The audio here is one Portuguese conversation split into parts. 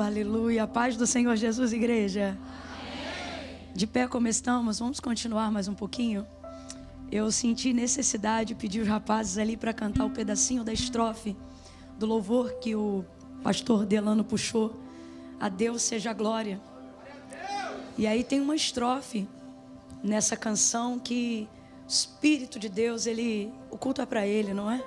aleluia. A paz do Senhor Jesus, igreja. Amém. De pé como estamos, vamos continuar mais um pouquinho. Eu senti necessidade de pedir os rapazes ali para cantar o pedacinho da estrofe do louvor que o pastor Delano puxou. A Deus seja a glória. E aí tem uma estrofe nessa canção que o Espírito de Deus, o culto é para ele, não é?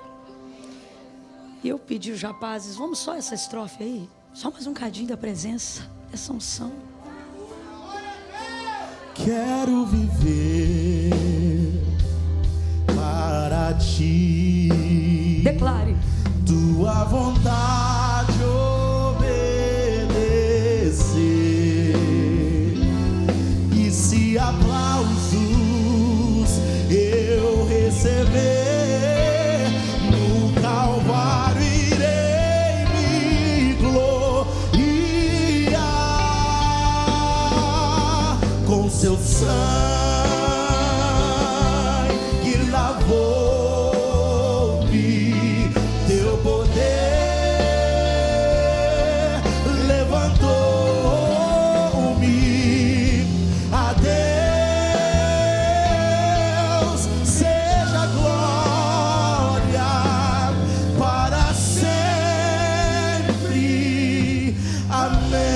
E eu pedi os rapazes, vamos só essa estrofe aí, só mais um cadinho da presença, dessa unção. Quero viver para ti. Declare. Tua vontade obedecer. E se aplausos eu receber, no Calvário irei me gloriar com seu sangue que lavou-me. Teu poder levantou-me. A Deus seja a glória para sempre. Amém.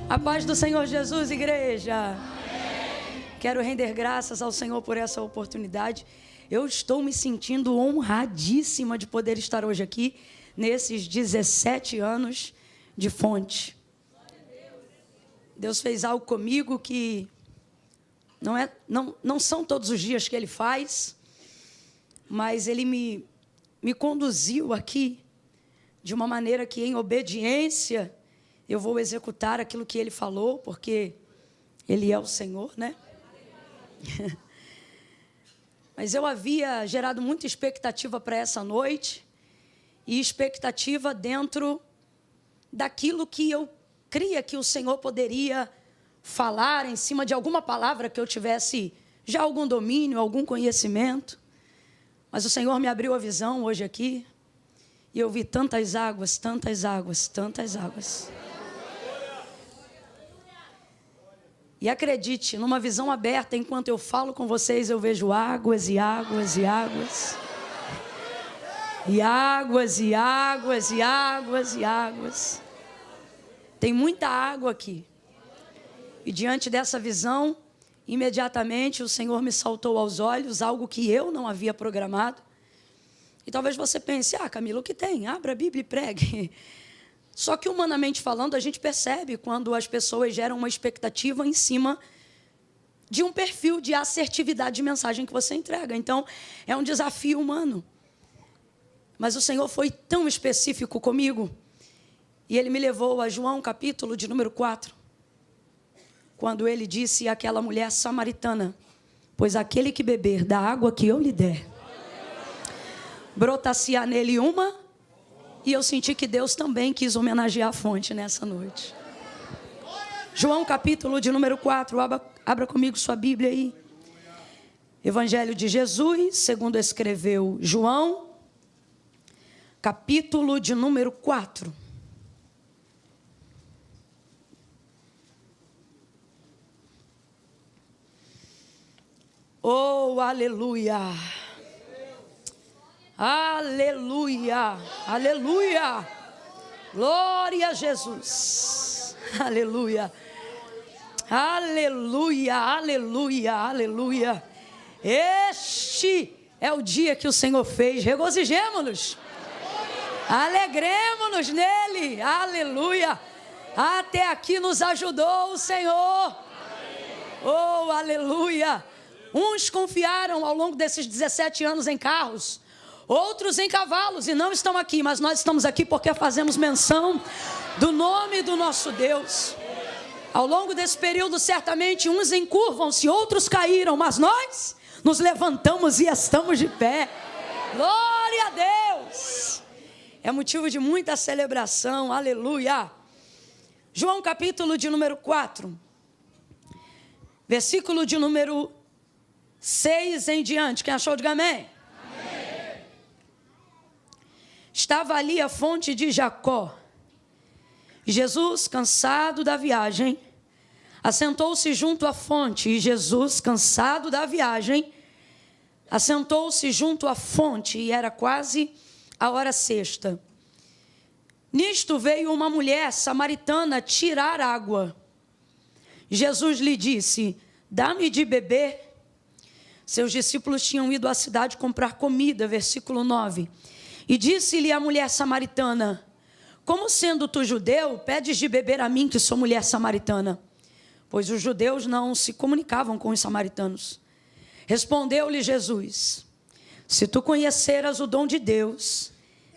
A paz do Senhor Jesus, igreja. Amém. Quero render graças ao Senhor por essa oportunidade. Eu estou me sentindo honradíssima de poder estar hoje aqui, nesses 17 anos de fonte. Deus fez algo comigo que não são todos os dias que Ele faz, mas Ele me conduziu aqui de uma maneira que, em obediência, eu vou executar aquilo que Ele falou, porque Ele é o Senhor, né? Mas eu havia gerado muita expectativa para essa noite, e expectativa dentro daquilo que eu cria que o Senhor poderia falar em cima de alguma palavra que eu tivesse já algum domínio, algum conhecimento. Mas o Senhor me abriu a visão hoje aqui, e eu vi tantas águas, tantas águas, tantas águas. E acredite, numa visão aberta, enquanto eu falo com vocês, eu vejo águas e águas e águas. E águas e águas e águas e águas. Tem muita água aqui. E diante dessa visão, imediatamente o Senhor me saltou aos olhos algo que eu não havia programado. E talvez você pense, Camila, o que tem? Abra a Bíblia e pregue. Só que, humanamente falando, a gente percebe quando as pessoas geram uma expectativa em cima de um perfil de assertividade de mensagem que você entrega. Então, é um desafio humano. Mas o Senhor foi tão específico comigo, e Ele me levou a João, capítulo de número 4, quando Ele disse àquela mulher samaritana, pois aquele que beber da água que eu lhe der, brotar-se-á nele uma. E eu senti que Deus também quis homenagear a fonte nessa noite. João, capítulo de número 4. Abra comigo sua Bíblia aí. Evangelho de Jesus, segundo escreveu João, capítulo de número 4. Oh, aleluia! Aleluia, aleluia, glória a Jesus, aleluia, aleluia, aleluia, aleluia. Este é o dia que o Senhor fez, regozijemo-nos, alegremo-nos nele, aleluia. Até aqui nos ajudou o Senhor, oh, aleluia. Uns confiaram ao longo desses 17 anos em carros, outros em cavalos, e não estão aqui, mas nós estamos aqui porque fazemos menção do nome do nosso Deus. Ao longo desse período, certamente, uns encurvam-se, outros caíram, mas nós nos levantamos e estamos de pé. Glória a Deus! É motivo de muita celebração, aleluia. João capítulo de número 4, versículo de número 6 em diante. Quem achou, diga amém. Amém. Estava ali a fonte de Jacó. Jesus, cansado da viagem, assentou-se junto à fonte. E Jesus, cansado da viagem, assentou-se junto à fonte. E era quase a hora sexta. Nisto veio uma mulher samaritana tirar água. Jesus lhe disse: dá-me de beber. Seus discípulos tinham ido à cidade comprar comida, versículo 9. E disse-lhe a mulher samaritana: como sendo tu judeu, pedes de beber a mim, que sou mulher samaritana? Pois os judeus não se comunicavam com os samaritanos. Respondeu-lhe Jesus: se tu conheceras o dom de Deus,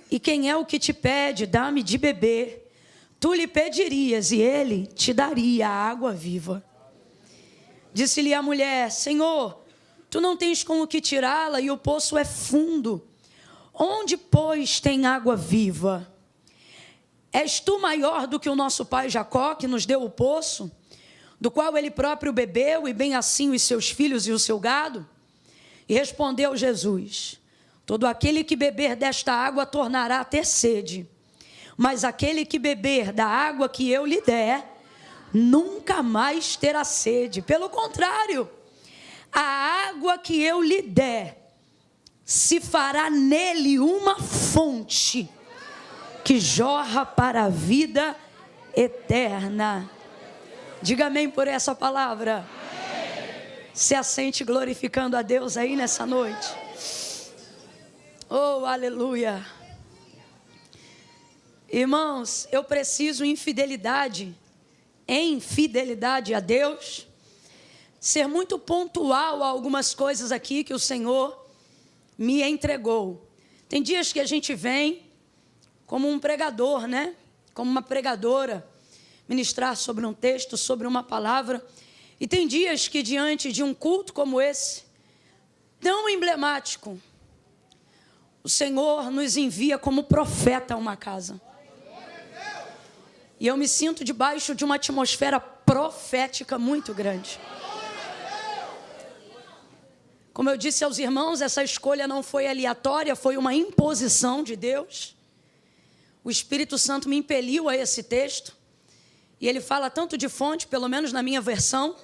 e quem é o que te pede, dá-me de beber, tu lhe pedirias, e ele te daria a água viva. Disse-lhe a mulher: Senhor, tu não tens com o que tirá-la, e o poço é fundo. Onde, pois, tem água viva? És tu maior do que o nosso pai Jacó, que nos deu o poço, do qual ele próprio bebeu, e bem assim os seus filhos e o seu gado? E respondeu Jesus: todo aquele que beber desta água tornará a ter sede, mas aquele que beber da água que eu lhe der, nunca mais terá sede. Pelo contrário, a água que eu lhe der, se fará nele uma fonte, que jorra para a vida eterna. Diga amém por essa palavra. Se assente glorificando a Deus aí nessa noite. Oh, aleluia. Irmãos, eu preciso em fidelidade a Deus, ser muito pontual a algumas coisas aqui que o Senhor me entregou. Tem dias que a gente vem como um pregador, né? Como uma pregadora, ministrar sobre um texto, sobre uma palavra. E tem dias que diante de um culto como esse, tão emblemático, o Senhor nos envia como profeta a uma casa. E eu me sinto debaixo de uma atmosfera profética muito grande. Como eu disse aos irmãos, essa escolha não foi aleatória, foi uma imposição de Deus. O Espírito Santo me impeliu a esse texto. E ele fala tanto de fonte, pelo menos na minha versão,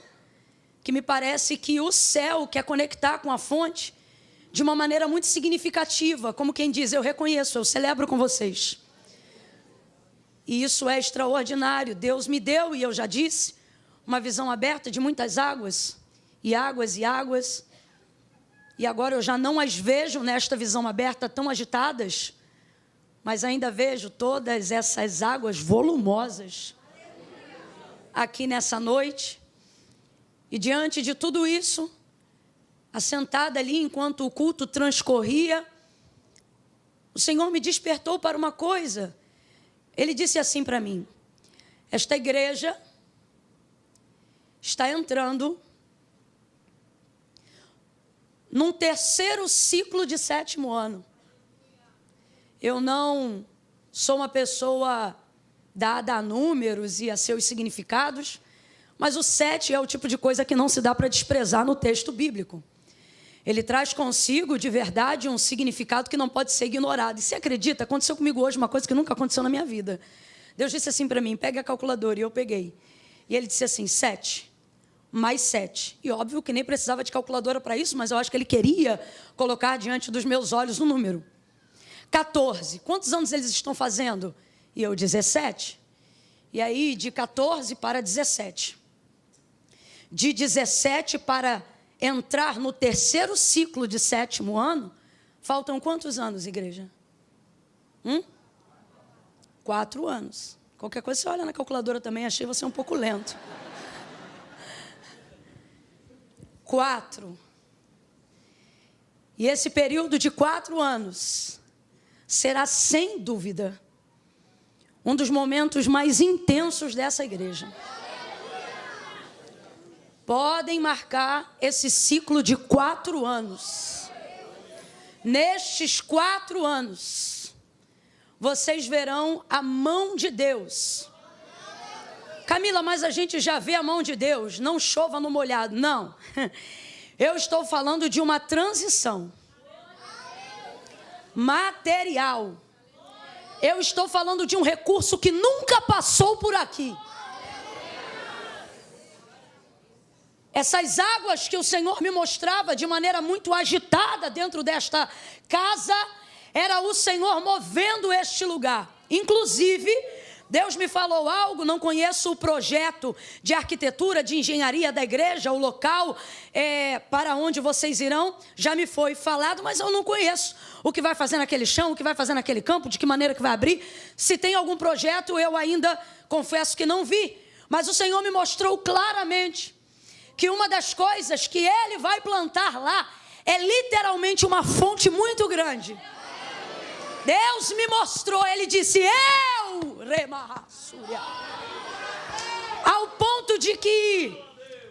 que me parece que o céu quer conectar com a fonte de uma maneira muito significativa, como quem diz: eu reconheço, eu celebro com vocês. E isso é extraordinário. Deus me deu, e eu já disse, uma visão aberta de muitas águas, e águas e águas. E agora eu já não as vejo nesta visão aberta tão agitadas, mas ainda vejo todas essas águas volumosas aqui nessa noite. E diante de tudo isso, assentada ali enquanto o culto transcorria, o Senhor me despertou para uma coisa. Ele disse assim para mim: esta igreja está entrando num terceiro ciclo de 7º ano. Eu não sou uma pessoa dada a números e a seus significados, mas o 7 é o tipo de coisa que não se dá para desprezar no texto bíblico. Ele traz consigo, de verdade, um significado que não pode ser ignorado. E você acredita? Aconteceu comigo hoje uma coisa que nunca aconteceu na minha vida. Deus disse assim para mim: pega a calculadora. E eu peguei. E ele disse assim: 7 mais 7. E óbvio que nem precisava de calculadora para isso, mas eu acho que ele queria colocar diante dos meus olhos um número. 14. Quantos anos eles estão fazendo? E eu: 17. E aí, de 14 para 17. De 17 para entrar no terceiro ciclo de 7º ano, faltam quantos anos, igreja? 4 anos. Qualquer coisa você olha na calculadora também, achei você um pouco lento. 4. E esse período de 4 anos será, sem dúvida, um dos momentos mais intensos dessa igreja. Podem marcar esse ciclo de 4 anos. Nestes 4 anos, vocês verão a mão de Deus. Camila, mas a gente já vê a mão de Deus, não chova no molhado. Não, eu estou falando de uma transição material. Eu estou falando de um recurso que nunca passou por aqui. Essas águas que o Senhor me mostrava de maneira muito agitada dentro desta casa, era o Senhor movendo este lugar. Inclusive, Deus me falou algo, não conheço o projeto de arquitetura, de engenharia da igreja, o local para onde vocês irão, já me foi falado, mas eu não conheço o que vai fazer naquele chão, o que vai fazer naquele campo, de que maneira que vai abrir. Se tem algum projeto, eu ainda confesso que não vi, mas o Senhor me mostrou claramente que uma das coisas que Ele vai plantar lá é literalmente uma fonte muito grande. Deus me mostrou, Ele disse, ao ponto de que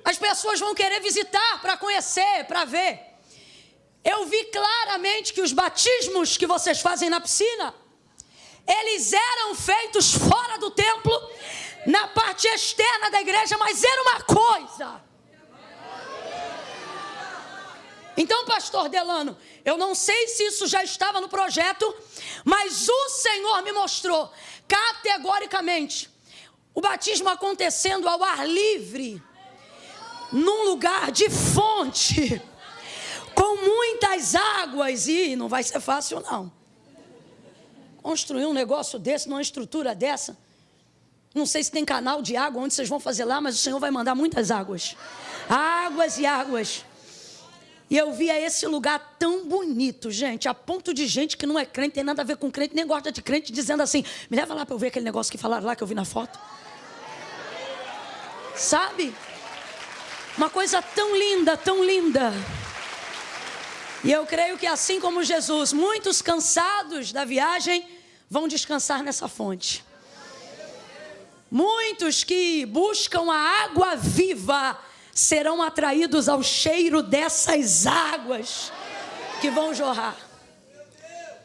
as pessoas vão querer visitar para conhecer, para ver. Eu vi claramente que os batismos que vocês fazem na piscina, eles eram feitos fora do templo, na parte externa da igreja, mas era uma coisa. Então, pastor Delano, eu não sei se isso já estava no projeto, mas o Senhor me mostrou categoricamente o batismo acontecendo ao ar livre, num lugar de fonte, com muitas águas, e não vai ser fácil não. Construir um negócio desse, numa estrutura dessa, não sei se tem canal de água onde vocês vão fazer lá, mas o Senhor vai mandar muitas águas, águas e águas. E eu via esse lugar tão bonito, gente, a ponto de gente que não é crente, tem nada a ver com crente, nem gosta de crente, dizendo assim, me leva lá para eu ver aquele negócio que falaram lá, que eu vi na foto. Sabe? Uma coisa tão linda, tão linda. E eu creio que assim como Jesus, muitos cansados da viagem vão descansar nessa fonte. Muitos que buscam a água viva serão atraídos ao cheiro dessas águas que vão jorrar.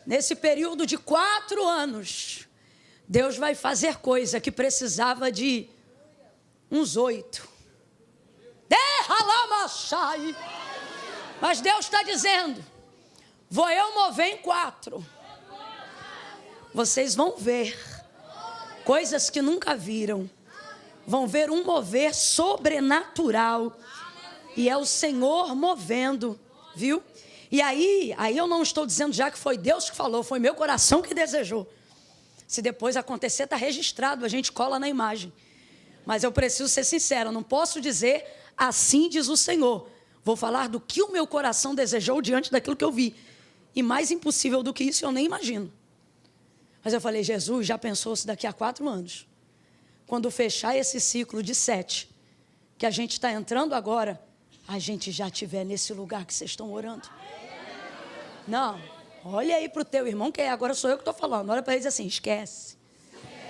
Nesse período de 4 anos, Deus vai fazer coisa que precisava de uns 8. Mas Deus está dizendo, vou eu mover em 4. Vocês vão ver coisas que nunca viram. Vão ver um mover sobrenatural. E é o Senhor movendo, viu? E aí eu não estou dizendo já que foi Deus que falou, foi meu coração que desejou. Se depois acontecer, está registrado, a gente cola na imagem. Mas eu preciso ser sincero, não posso dizer, assim diz o Senhor. Vou falar do que o meu coração desejou diante daquilo que eu vi. E mais impossível do que isso, eu nem imagino. Mas eu falei, Jesus, já pensou se daqui a 4 anos... Quando fechar esse ciclo de 7, que a gente está entrando agora, a gente já estiver nesse lugar que vocês estão orando. Não, olha aí para o teu irmão, que agora sou eu que estou falando. Olha para ele e diz assim, esquece.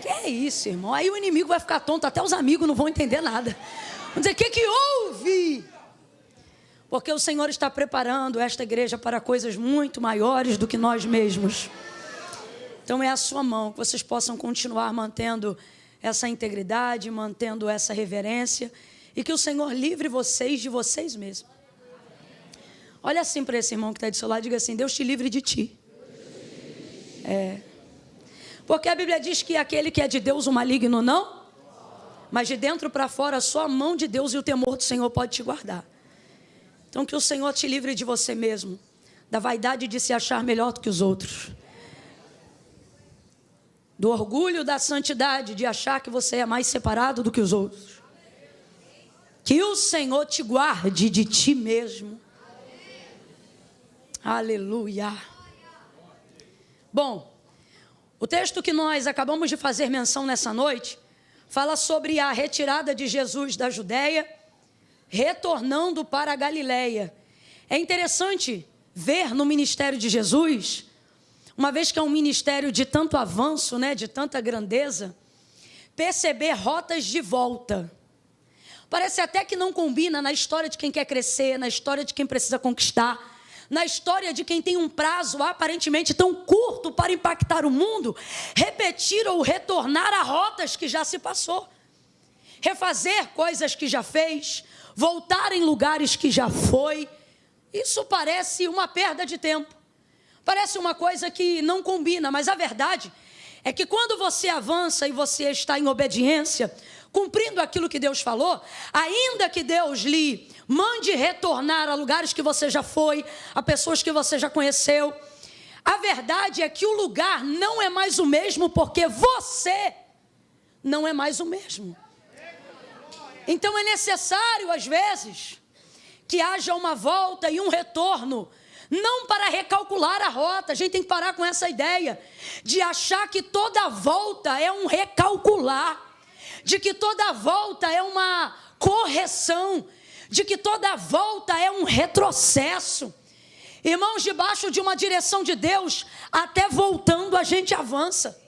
Que é isso, irmão? Aí o inimigo vai ficar tonto, até os amigos não vão entender nada. Vão dizer, o que houve? Porque o Senhor está preparando esta igreja para coisas muito maiores do que nós mesmos. Então é a sua mão, que vocês possam continuar mantendo essa integridade, mantendo essa reverência, e que o Senhor livre vocês de vocês mesmos. Olha assim para esse irmão que está do seu lado, diga assim, Deus te livre de ti. Porque a Bíblia diz que aquele que é de Deus, o maligno não, mas de dentro para fora, só a mão de Deus e o temor do Senhor pode te guardar. Então que o Senhor te livre de você mesmo, da vaidade de se achar melhor do que os outros, do orgulho da santidade, de achar que você é mais separado do que os outros. Que o Senhor te guarde de ti mesmo. Aleluia. Bom, o texto que nós acabamos de fazer menção nessa noite, fala sobre a retirada de Jesus da Judeia, retornando para a Galileia. É interessante ver no ministério de Jesus, uma vez que é um ministério de tanto avanço, né, de tanta grandeza, perceber rotas de volta. Parece até que não combina na história de quem quer crescer, na história de quem precisa conquistar, na história de quem tem um prazo aparentemente tão curto para impactar o mundo, repetir ou retornar a rotas que já se passou. Refazer coisas que já fez, voltar em lugares que já foi. Isso parece uma perda de tempo. Parece uma coisa que não combina, mas a verdade é que quando você avança e você está em obediência, cumprindo aquilo que Deus falou, ainda que Deus lhe mande retornar a lugares que você já foi, a pessoas que você já conheceu, a verdade é que o lugar não é mais o mesmo, porque você não é mais o mesmo. Então é necessário, às vezes, que haja uma volta e um retorno, não para recalcular a rota. A gente tem que parar com essa ideia de achar que toda volta é um recalcular, de que toda volta é uma correção, de que toda volta é um retrocesso. Irmãos, debaixo de uma direção de Deus, até voltando a gente avança.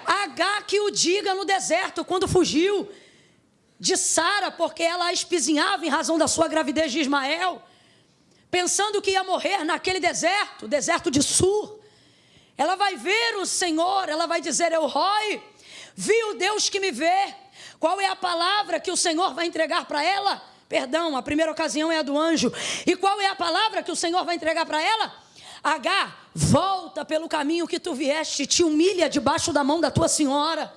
Agar que o diga no deserto, quando fugiu de Sara, porque ela a espizinhava em razão da sua gravidez de Ismael, pensando que ia morrer naquele deserto, o deserto de Sur. Ela vai ver o Senhor, ela vai dizer: Eu Roi, vi o Deus que me vê. Qual é a palavra que o Senhor vai entregar para ela? Perdão, a primeira ocasião é a do anjo. E qual é a palavra que o Senhor vai entregar para ela? Agar, volta pelo caminho que tu vieste, te humilha debaixo da mão da tua senhora.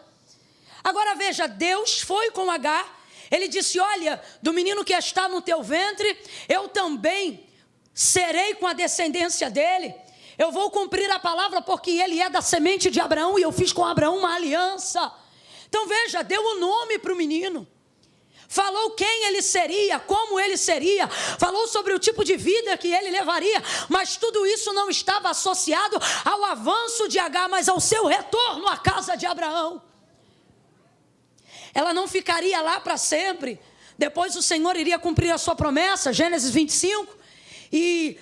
Agora veja, Deus foi com Agar. Ele disse: olha, do menino que está no teu ventre, eu também serei com a descendência dele. Eu vou cumprir a palavra, porque ele é da semente de Abraão, e eu fiz com Abraão uma aliança. Então veja, deu o nome para o menino. Falou quem ele seria, como ele seria, falou sobre o tipo de vida que ele levaria, mas tudo isso não estava associado ao avanço de Agar, mas ao seu retorno à casa de Abraão. Ela não ficaria lá para sempre. Depois o Senhor iria cumprir a sua promessa, Gênesis 25, e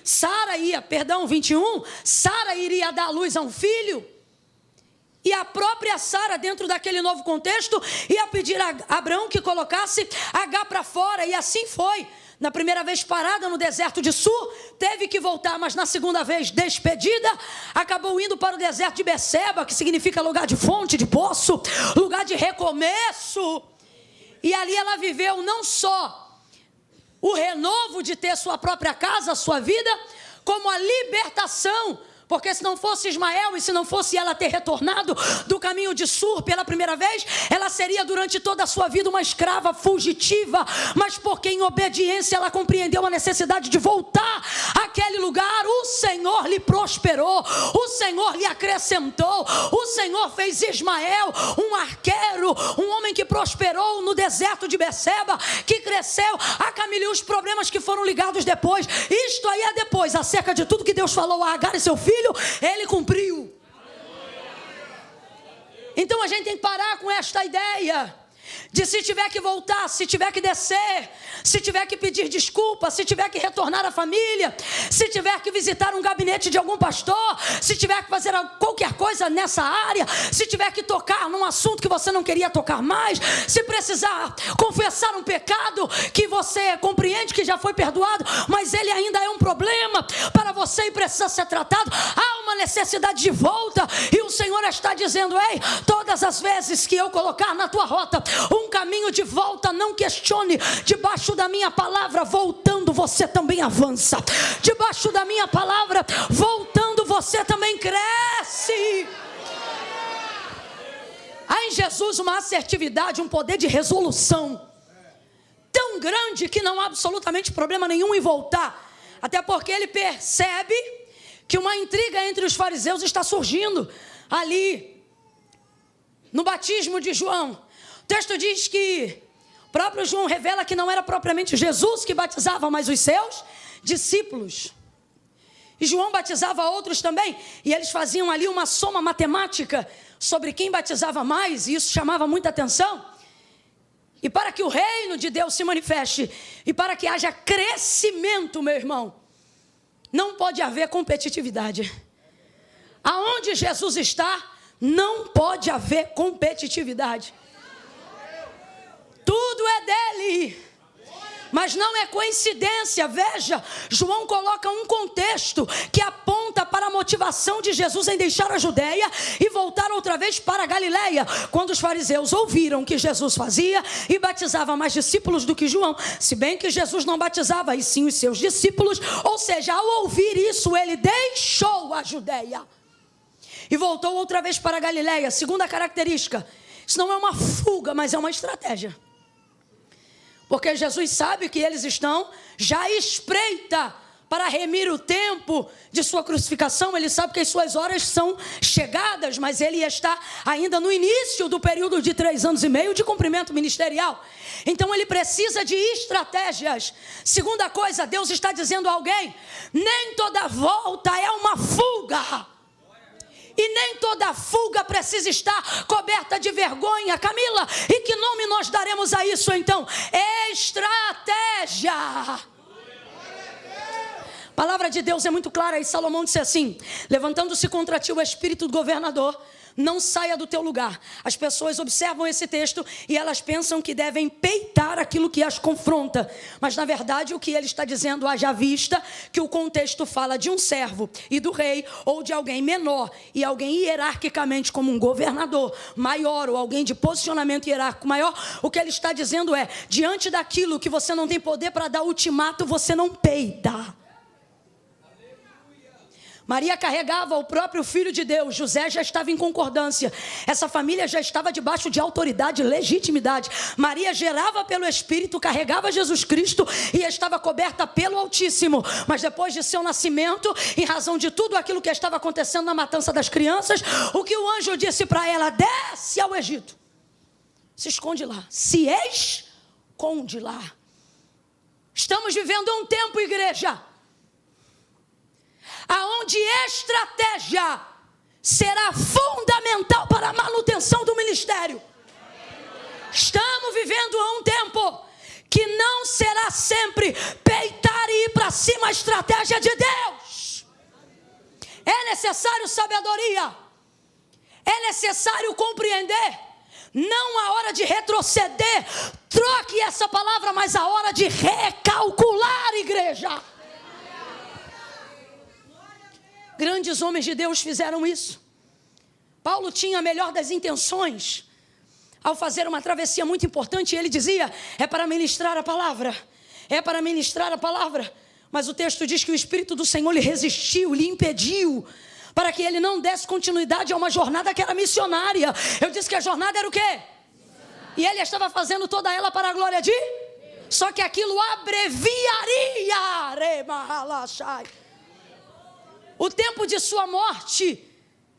21, Sara iria dar à luz a um filho. E a própria Sara, dentro daquele novo contexto, ia pedir a Abraão que colocasse Agar para fora, e assim foi. Na primeira vez parada no deserto de Sur, teve que voltar, mas na segunda vez despedida, acabou indo para o deserto de Beceba, que significa lugar de fonte, de poço, lugar de recomeço. E ali ela viveu não só o renovo de ter sua própria casa, sua vida, como a libertação. Porque se não fosse Ismael e se não fosse ela ter retornado do caminho de Sur pela primeira vez, ela seria durante toda a sua vida uma escrava fugitiva. Mas porque em obediência ela compreendeu a necessidade de voltar àquele lugar, o Senhor lhe prosperou, o Senhor lhe acrescentou, o Senhor fez Ismael um arqueiro, um homem que prosperou no deserto de Beceba, que cresceu, acamilhou os problemas que foram ligados depois. Isto aí é depois, acerca de tudo que Deus falou a Agar e seu filho, ele cumpriu. Então a gente tem que parar com esta ideia de se tiver que voltar, se tiver que descer, se tiver que pedir desculpa, se tiver que retornar à família, se tiver que visitar um gabinete de algum pastor, se tiver que fazer qualquer coisa nessa área, se tiver que tocar num assunto que você não queria tocar mais, se precisar confessar um pecado que você compreende que já foi perdoado, mas ele ainda é um problema para você e precisa ser tratado, há uma necessidade de volta, e o Senhor está dizendo: ei, todas as vezes que eu colocar na tua rota um caminho de volta, não questione. Debaixo da minha palavra, voltando, você também avança. Debaixo da minha palavra, voltando, você também cresce. Há em Jesus uma assertividade, um poder de resolução tão grande que não há absolutamente problema nenhum em voltar. Até porque ele percebe que uma intriga entre os fariseus está surgindo ali no batismo de João. O texto diz que o próprio João revela que não era propriamente Jesus que batizava, mas os seus discípulos. E João batizava outros também, e eles faziam ali uma soma matemática sobre quem batizava mais, e isso chamava muita atenção. E para que o reino de Deus se manifeste, e para que haja crescimento, meu irmão, não pode haver competitividade. Aonde Jesus está, não pode haver competitividade. Tudo é dele. Mas não é coincidência, veja, João coloca um contexto que aponta para a motivação de Jesus em deixar a Judéia e voltar outra vez para a Galileia. Quando os fariseus ouviram que Jesus fazia e batizava mais discípulos do que João, se bem que Jesus não batizava, e sim os seus discípulos, ou seja, ao ouvir isso, ele deixou a Judéia e voltou outra vez para a Galileia. Segunda característica, isso não é uma fuga, mas é uma estratégia. Porque Jesus sabe que eles estão já à espreita para remir o tempo de sua crucificação. Ele sabe que as suas horas são chegadas, mas ele está ainda no início do período de 3 anos e meio de cumprimento ministerial. Então ele precisa de estratégias. Segunda coisa, Deus está dizendo a alguém: nem toda volta é uma fuga. E nem toda fuga precisa estar coberta de vergonha. Camila, e que nome nós daremos a isso então? Estratégia. A palavra de Deus é muito clara e Salomão disse assim: levantando-se contra ti o espírito do governador, não saia do teu lugar. As pessoas observam esse texto e elas pensam que devem peitar aquilo que as confronta. Mas na verdade o que ele está dizendo, haja vista que o contexto fala de um servo e do rei, ou de alguém menor e alguém hierarquicamente como um governador maior, ou alguém de posicionamento hierárquico maior. O que ele está dizendo é: diante daquilo que você não tem poder para dar ultimato, você não peita. Maria carregava o próprio Filho de Deus. José já estava em concordância. Essa família já estava debaixo de autoridade e legitimidade. Maria gerava pelo Espírito, carregava Jesus Cristo e estava coberta pelo Altíssimo. Mas depois de seu nascimento, em razão de tudo aquilo que estava acontecendo na matança das crianças, o que o anjo disse para ela: desce ao Egito. Se esconde lá. Se esconde lá. Estamos vivendo um tempo, igreja, aonde estratégia será fundamental para a manutenção do ministério. Estamos vivendo um tempo que não será sempre peitar e ir para cima a estratégia de Deus. É necessário sabedoria, é necessário compreender. Não a hora de retroceder, troque essa palavra, mas a hora de recalcular, igreja. Grandes homens de Deus fizeram isso. Paulo tinha a melhor das intenções ao fazer uma travessia muito importante. Ele dizia: é para ministrar a palavra, é para ministrar a palavra. Mas o texto diz que o Espírito do Senhor lhe resistiu, lhe impediu, para que ele não desse continuidade a uma jornada que era missionária. Eu disse que a jornada era o quê? E ele estava fazendo toda ela para a glória de? Só que aquilo abreviaria o tempo de sua morte,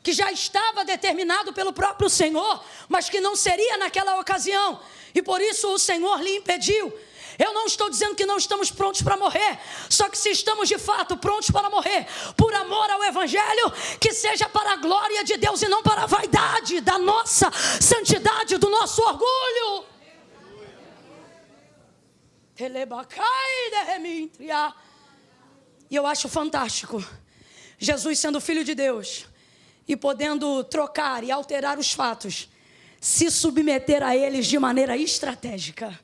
que já estava determinado pelo próprio Senhor, mas que não seria naquela ocasião. E por isso o Senhor lhe impediu. Eu não estou dizendo que não estamos prontos para morrer, só que se estamos de fato prontos para morrer, por amor ao Evangelho, que seja para a glória de Deus e não para a vaidade da nossa santidade, do nosso orgulho. E eu acho fantástico Jesus sendo Filho de Deus e podendo trocar e alterar os fatos, se submeter a eles de maneira estratégica.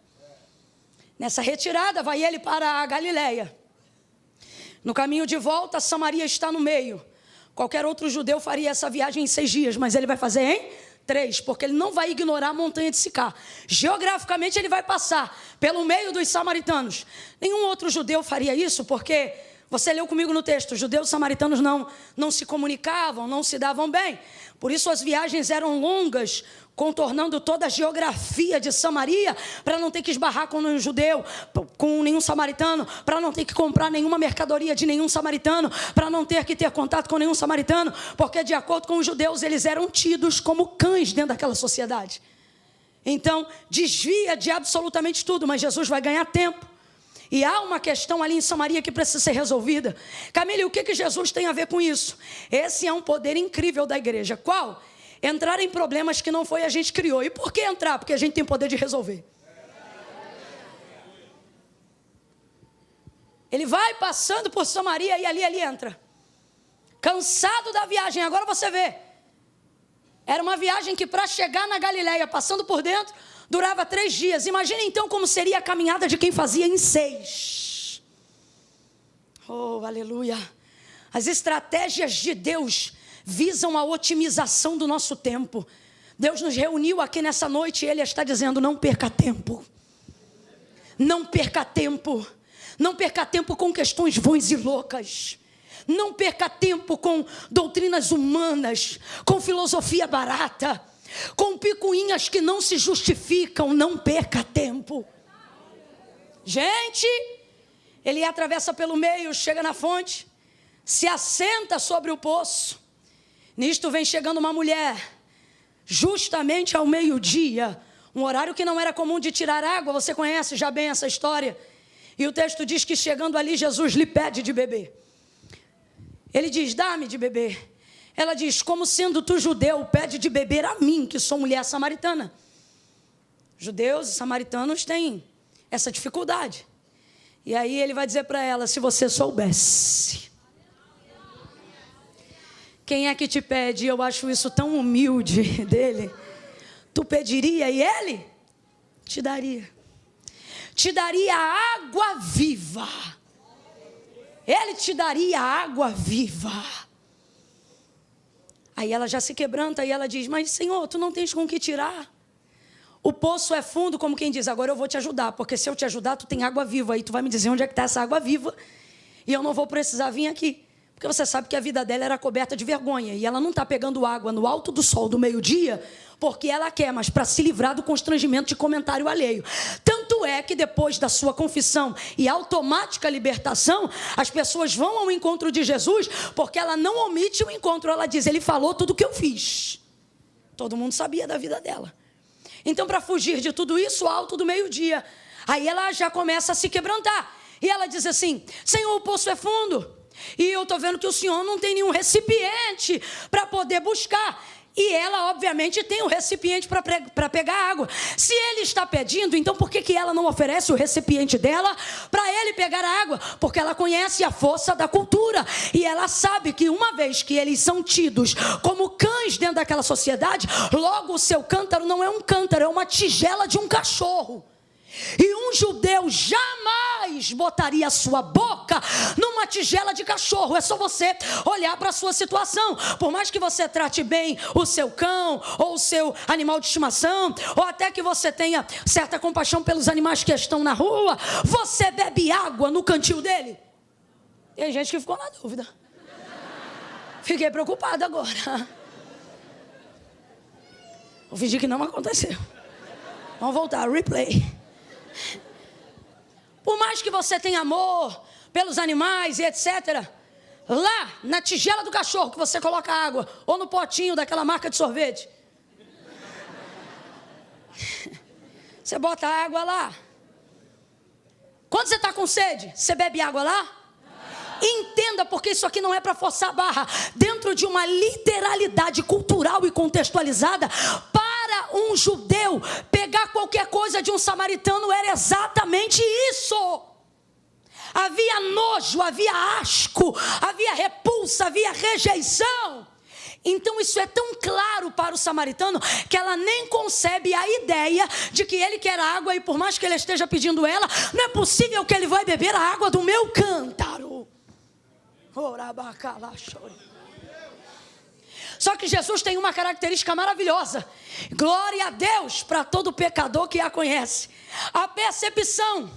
Nessa retirada vai ele para a Galileia. No caminho de volta, Samaria está no meio. Qualquer outro judeu faria essa viagem em 6 dias, mas ele vai fazer em 3, porque ele não vai ignorar a montanha de Sicar. Geograficamente ele vai passar pelo meio dos samaritanos. Nenhum outro judeu faria isso, porque você leu comigo no texto, os judeus e samaritanos não se comunicavam, não se davam bem. Por isso as viagens eram longas, contornando toda a geografia de Samaria, para não ter que esbarrar com nenhum judeu, com nenhum samaritano, para não ter que comprar nenhuma mercadoria de nenhum samaritano, para não ter que ter contato com nenhum samaritano, porque de acordo com os judeus, eles eram tidos como cães dentro daquela sociedade. Então, desvia de absolutamente tudo, mas Jesus vai ganhar tempo. E há uma questão ali em Samaria que precisa ser resolvida. Camila, o que Jesus tem a ver com isso? Esse é um poder incrível da igreja. Qual? Entrar em problemas que não foi a gente que criou. E por que entrar? Porque a gente tem poder de resolver. Ele vai passando por Samaria e ali ele entra. Cansado da viagem, agora você vê. Era uma viagem que para chegar na Galileia, passando por dentro, durava 3 dias. Imagine então como seria a caminhada de quem fazia em 6. Oh, aleluia. As estratégias de Deus visam a otimização do nosso tempo. Deus nos reuniu aqui nessa noite e Ele está dizendo: não perca tempo. Não perca tempo. Não perca tempo com questões vãs e loucas. Não perca tempo com doutrinas humanas, com filosofia barata, com picuinhas que não se justificam. Não perca tempo. Gente, ele atravessa pelo meio, chega na fonte, se assenta sobre o poço. Nisto vem chegando uma mulher, justamente ao meio-dia, um horário que não era comum de tirar água. Você conhece já bem essa história. E o texto diz que chegando ali, Jesus lhe pede de beber. Ele diz: dá-me de beber. Ela diz: como sendo tu judeu, pede de beber a mim, que sou mulher samaritana. Judeus e samaritanos têm essa dificuldade. E aí ele vai dizer para ela: se você soubesse. Quem é que te pede? Eu acho isso tão humilde dele. Tu pediria e ele te daria. Te daria água viva. Ele te daria água viva. Aí ela já se quebranta e ela diz: mas Senhor, tu não tens com que tirar. O poço é fundo, como quem diz: agora eu vou te ajudar, porque se eu te ajudar, tu tem água viva. Aí tu vai me dizer onde é que está essa água viva. E eu não vou precisar vir aqui. Porque você sabe que a vida dela era coberta de vergonha. E ela não está pegando água no alto do sol do meio-dia porque ela quer, mas para se livrar do constrangimento de comentário alheio. Tanto é que depois da sua confissão e automática libertação, as pessoas vão ao encontro de Jesus, porque ela não omite o encontro. Ela diz: ele falou tudo o que eu fiz. Todo mundo sabia da vida dela. Então, para fugir de tudo isso, alto do meio-dia, aí ela já começa a se quebrantar. E ela diz assim: Senhor, o poço é fundo. E eu estou vendo que o Senhor não tem nenhum recipiente para poder buscar. E ela, obviamente, tem um recipiente para pegar água. Se ele está pedindo, então por que ela não oferece o recipiente dela para ele pegar a água? Porque ela conhece a força da cultura. E ela sabe que uma vez que eles são tidos como cães dentro daquela sociedade, logo o seu cântaro não é um cântaro, é uma tigela de um cachorro. E um judeu jamais botaria a sua boca numa tigela de cachorro. É só você olhar para a sua situação. Por mais que você trate bem o seu cão ou o seu animal de estimação, ou até que você tenha certa compaixão pelos animais que estão na rua, você bebe água no cantil dele? Tem gente que ficou na dúvida. Fiquei preocupada agora. Vou fingir que não aconteceu. Vamos voltar, replay. Por mais que você tenha amor pelos animais e etc., lá na tigela do cachorro que você coloca água, ou no potinho daquela marca de sorvete, você bota a água lá. Quando você está com sede, você bebe água lá? Entenda, porque isso aqui não é para forçar a barra. Dentro de uma literalidade cultural e contextualizada, para um judeu, pegar qualquer coisa de um samaritano era exatamente isso. Havia nojo, havia asco, havia repulsa, havia rejeição. Então isso é tão claro para o samaritano que ela nem concebe a ideia de que ele quer água, e por mais que ele esteja pedindo ela, não é possível que ele vai beber a água do meu cântaro. Só que Jesus tem uma característica maravilhosa. Glória a Deus para todo pecador que a conhece. A percepção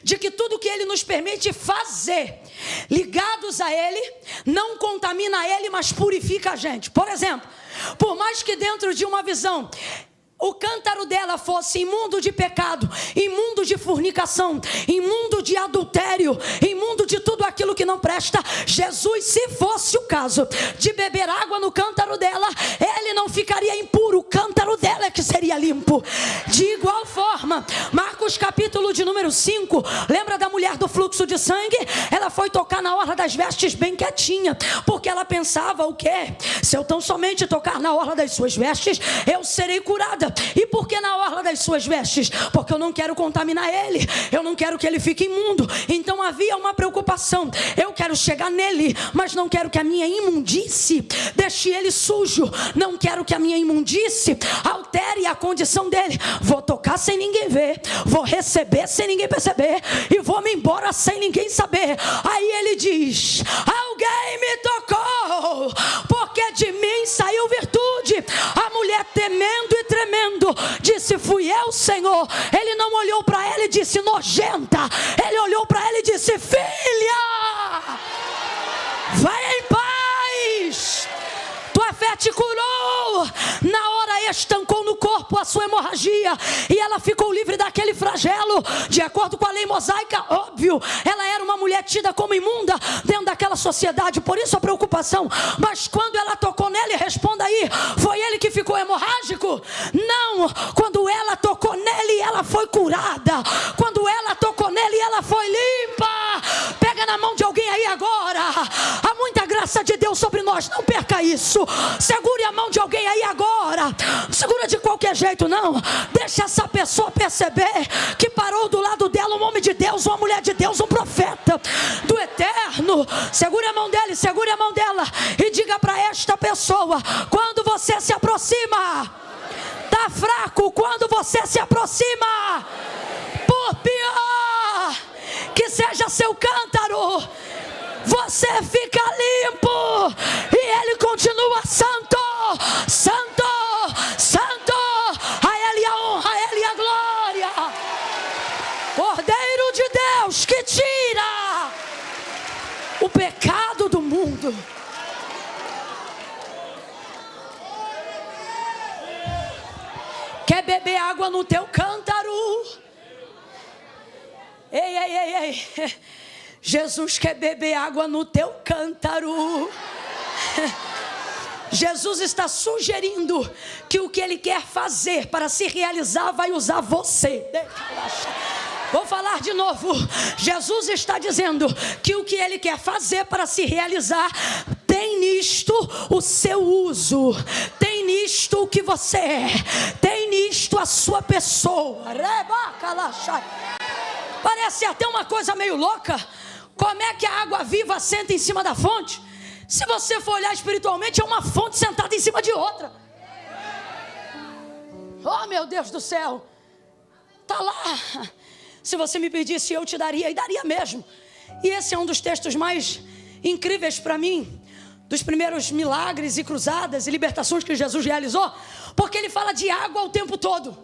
de que tudo que Ele nos permite fazer, ligados a Ele, não contamina Ele, mas purifica a gente. Por exemplo, por mais que dentro de uma visão o cântaro dela fosse imundo de pecado, imundo de fornicação, imundo de adultério, imundo de tudo aquilo que não presta, Jesus, se fosse o caso de beber água no cântaro dela, ele não ficaria impuro, o cântaro dela é que seria limpo. De igual forma, Marcos capítulo capítulo de número 5, lembra da mulher do fluxo de sangue? Ela foi tocar na orla das vestes bem quietinha, porque ela pensava o quê? Se eu tão somente tocar na orla das suas vestes, eu serei curada. E por que na orla das suas vestes? Porque eu não quero contaminar ele, eu não quero que ele fique imundo. Então havia uma preocupação: eu quero chegar nele, mas não quero que a minha imundície deixe ele sujo, não quero que a minha imundície altere a condição dele. Vou tocar sem ninguém ver, vou receber sem ninguém perceber, e vou me embora sem ninguém saber. Aí ele diz: alguém me tocou, porque de mim saiu virtude. A mulher, temendo e tremendo, disse: fui eu, Senhor. Ele não olhou para ela e disse: nojenta. Ele olhou para ela e disse: filha, vai em paz, tua fé te curou. Na hora estancou no corpo a sua hemorragia, e ela ficou livre daquele flagelo. De acordo com a lei mosaica, óbvio, ela era uma mulher tida como imunda dentro daquela sociedade, por isso a preocupação. Mas quando ela tocou nele, responda aí, foi ele que ficou hemorrágico? Não, quando ela tocou nele, ela foi curada. Quando ela tocou nele, ela foi limpa. Pega na mão de alguém aí agora. Há muita graça de Deus sobre nós, não perca isso. Segure a mão de alguém aí agora. Não segura de qualquer jeito, não. Deixa essa pessoa perceber que parou do lado dela um homem de Deus, uma mulher de Deus, um profeta do eterno. Segure a mão dele, segure a mão dela e diga para esta pessoa: quando você se aproxima, tá fraco. Quando você se aproxima, por pior que seja seu cântaro, você fica limpo e ele continua santo, santo, santo. A ele a honra, a ele a glória. Cordeiro de Deus que tira o pecado do mundo. Quer beber água no teu cântaro? Ei, ei, ei, ei. Jesus quer beber água no teu cântaro. Jesus está sugerindo que o que ele quer fazer para se realizar vai usar você. Vou falar de novo. Jesus está dizendo que o que ele quer fazer para se realizar tem nisto o seu uso, tem nisto o que você é, tem nisto a sua pessoa. Parece até uma coisa meio louca. Como é que a água viva senta em cima da fonte? Se você for olhar espiritualmente, é uma fonte sentada em cima de outra. Oh, meu Deus do céu. Está lá. Se você me pedisse, eu te daria, e daria mesmo. E esse é um dos textos mais incríveis para mim, dos primeiros milagres e cruzadas e libertações que Jesus realizou, porque ele fala de água o tempo todo.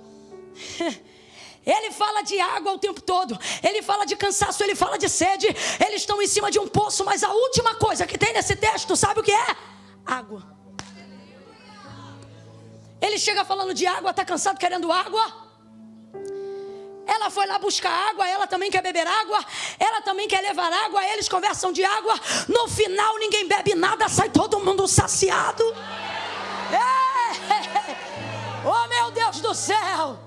Ele fala de água o tempo todo. Ele fala de cansaço, ele fala de sede. Eles estão em cima de um poço, mas a última coisa que tem nesse texto, sabe o que é? Água. Ele chega falando de água, está cansado querendo água. Ela foi lá buscar água, ela também quer beber água, ela também quer levar água, eles conversam de água. No final ninguém bebe nada, sai todo mundo saciado. Oh, meu Deus do céu.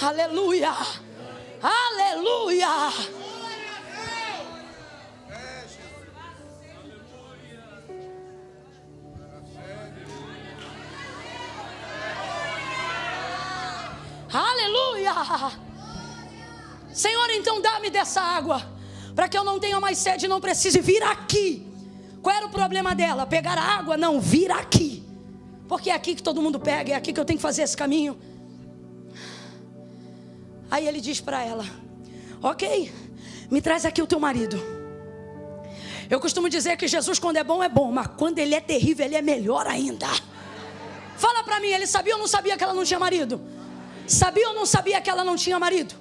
Aleluia, aleluia. Aleluia. Senhor, então dá-me dessa água, para que eu não tenha mais sede e não precise vir aqui. Qual era o problema dela? Pegar a água? Não, vir aqui, porque é aqui que todo mundo pega, é aqui que eu tenho que fazer esse caminho. Aí ele diz para ela: ok, me traz aqui o teu marido. Eu costumo dizer que Jesus, quando é bom, mas quando ele é terrível, ele é melhor ainda. Fala para mim, ele sabia ou não sabia que ela não tinha marido? Sabia ou não sabia que ela não tinha marido?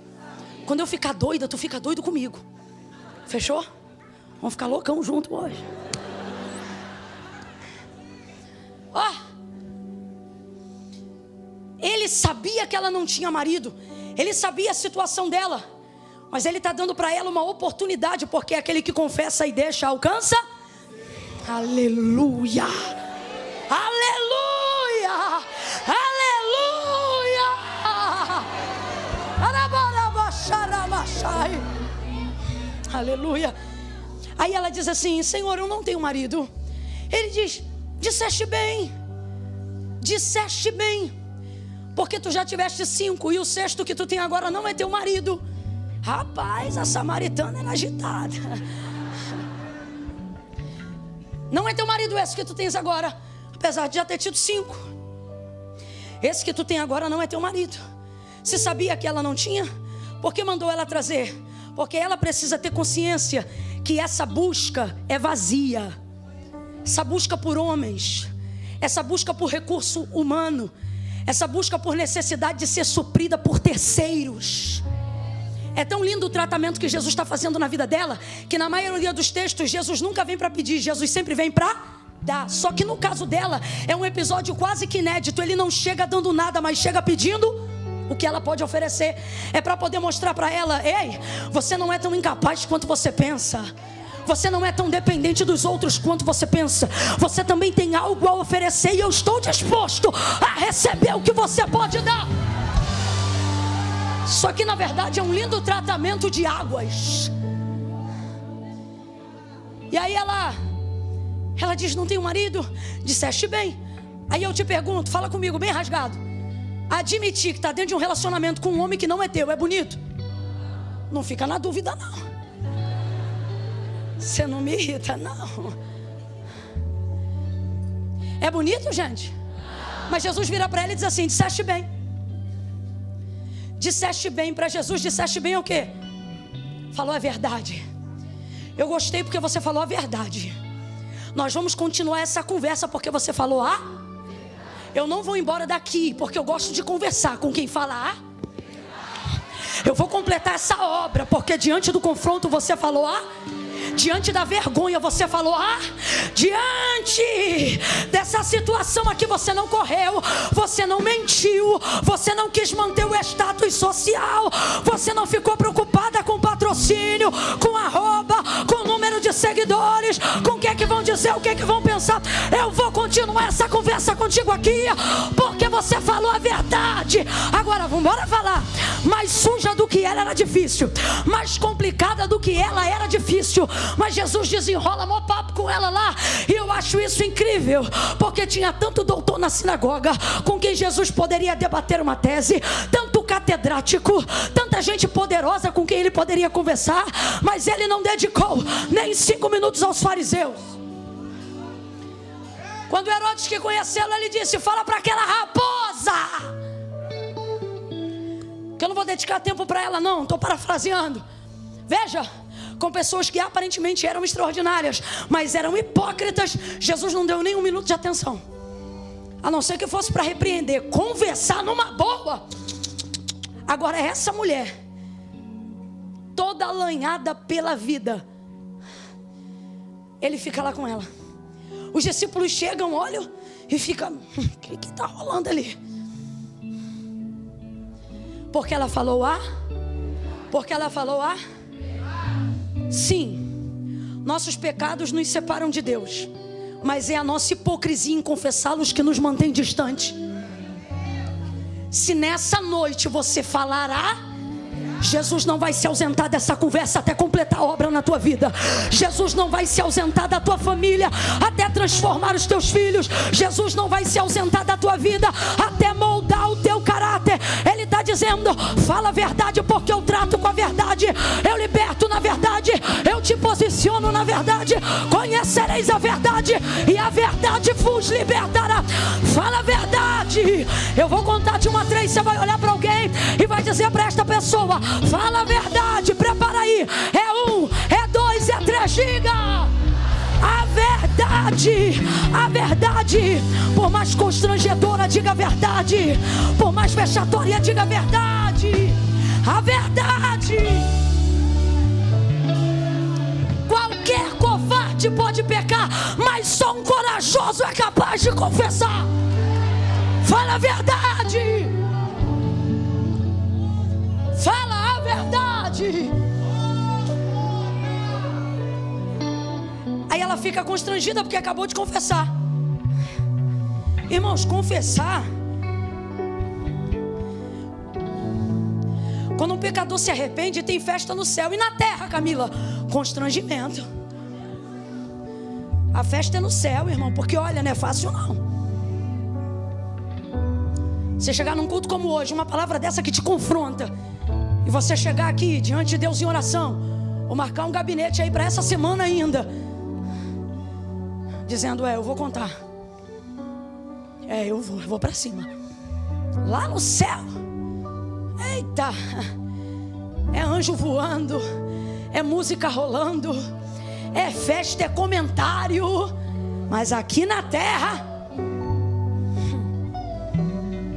Quando eu ficar doida, tu fica doido comigo. Fechou? Vamos ficar loucão junto hoje. Ó, ele sabia que ela não tinha marido. Ele sabia a situação dela, mas ele está dando para ela uma oportunidade, porque aquele que confessa e deixa alcança. Aleluia, aleluia, aleluia. Aleluia. Aí ela diz assim: Senhor, eu não tenho marido. Ele diz: disseste bem, porque tu já tiveste 5 e o 6º que tu tem agora não é teu marido. Rapaz, a samaritana era agitada. Não é teu marido esse que tu tens agora, apesar de já ter tido 5. Esse que tu tem agora não é teu marido. Você sabia que ela não tinha? Por que mandou ela trazer? Porque ela precisa ter consciência que essa busca é vazia. Essa busca por homens, essa busca por recurso humano, essa busca por necessidade de ser suprida por terceiros. É tão lindo o tratamento que Jesus está fazendo na vida dela, que na maioria dos textos Jesus nunca vem para pedir, Jesus sempre vem para dar. Só que no caso dela é um episódio quase que inédito. Ele não chega dando nada, mas chega pedindo o que ela pode oferecer. É para poder mostrar para ela: ei, você não é tão incapaz quanto você pensa. Você não é tão dependente dos outros quanto você pensa. Você também tem algo a oferecer e eu estou disposto a receber o que você pode dar. Só que na verdade é um lindo tratamento de águas. E aí ela diz: não tenho marido. Disseste bem. Aí eu te pergunto, fala comigo bem rasgado: admitir que está dentro de um relacionamento com um homem que não é teu é bonito? Não fica na dúvida não. Você não me irrita não. É bonito, gente? Mas Jesus vira para ela e diz assim: disseste bem. Disseste bem. Para Jesus, disseste bem é o quê? Falou a verdade. Eu gostei porque você falou a verdade. Nós vamos continuar essa conversa porque você falou a. Eu não vou embora daqui porque eu gosto de conversar com quem fala a. Eu vou completar essa obra porque diante do confronto você falou a. Diante da vergonha você falou a. Diante dessa situação aqui você não correu, você não mentiu, você não quis manter o status social, você não ficou preocupada com patrocínio, com arroba, com número de seguidores, com o que é que vão dizer, o que é que vão pensar. Eu vou continuar essa conversa contigo aqui porque você falou a verdade. Agora vamos embora falar. Mais suja do que ela era difícil, mais complicada do que ela era difícil, mas Jesus desenrola mó papo com ela lá. E eu acho isso incrível, porque tinha tanto doutor na sinagoga com quem Jesus poderia debater uma tese, tanto catedrático, tanta gente poderosa com quem ele poderia conversar, mas ele não dedicou nem 5 minutos aos fariseus. Quando Herodes que conhecê-lo, ele disse: fala para aquela raposa que eu não vou dedicar tempo para ela não, estou parafraseando. Veja, com pessoas que aparentemente eram extraordinárias, mas eram hipócritas, Jesus não deu nem 1 minuto de atenção, a não ser que fosse para repreender, conversar numa boa. Agora essa mulher, toda alanhada pela vida, ele fica lá com ela. Os discípulos chegam, olham e ficam: o que está rolando ali? Porque ela falou a? Porque ela falou a? Sim, nossos pecados nos separam de Deus, mas é a nossa hipocrisia em confessá-los que nos mantém distante. Se nessa noite você falar a, Jesus não vai se ausentar dessa conversa até completar a obra na tua vida. Jesus não vai se ausentar da tua família até transformar os teus filhos. Jesus não vai se ausentar da tua vida até moldar o teu caráter. Ele está dizendo: fala a verdade porque eu trato com a verdade, eu liberto na verdade, eu te posiciono na verdade. Conhecereis a verdade e a verdade vos libertará. Fala a verdade. Eu vou contar de 1 a 3, você vai olhar para alguém e vai dizer para esta pessoa: fala a verdade. Prepara aí. É 1, é 2, é 3. Diga a verdade. A verdade. Por mais constrangedora, diga a verdade. Por mais vexatória, diga a verdade. A verdade. Qualquer covarde pode pecar, mas só um corajoso é capaz de confessar. Fala a verdade. Fala a verdade. Aí ela fica constrangida porque acabou de confessar. Irmãos, confessar, quando um pecador se arrepende, tem festa no céu. E na terra, Camila, constrangimento. A festa é no céu, irmão, porque olha, não é fácil não. Você chegar num culto como hoje, uma palavra dessa que te confronta, e você chegar aqui diante de Deus em oração, ou marcar um gabinete aí para essa semana ainda, dizendo, eu vou contar, eu vou para cima, lá no céu, eita, é anjo voando, é música rolando, é festa, é comentário, mas aqui na terra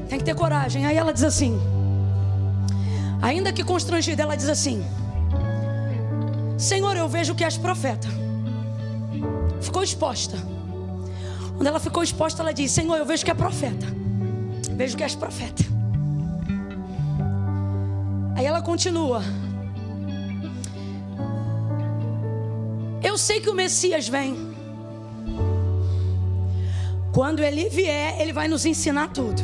tem que ter coragem. Aí ela diz assim, ainda que constrangida, ela diz assim, Senhor, eu vejo que és profeta. Ficou exposta. Quando ela ficou exposta, ela diz, Senhor, eu vejo que é profeta. Vejo que és profeta. Aí ela continua, eu sei que o Messias vem. Quando ele vier, ele vai nos ensinar tudo.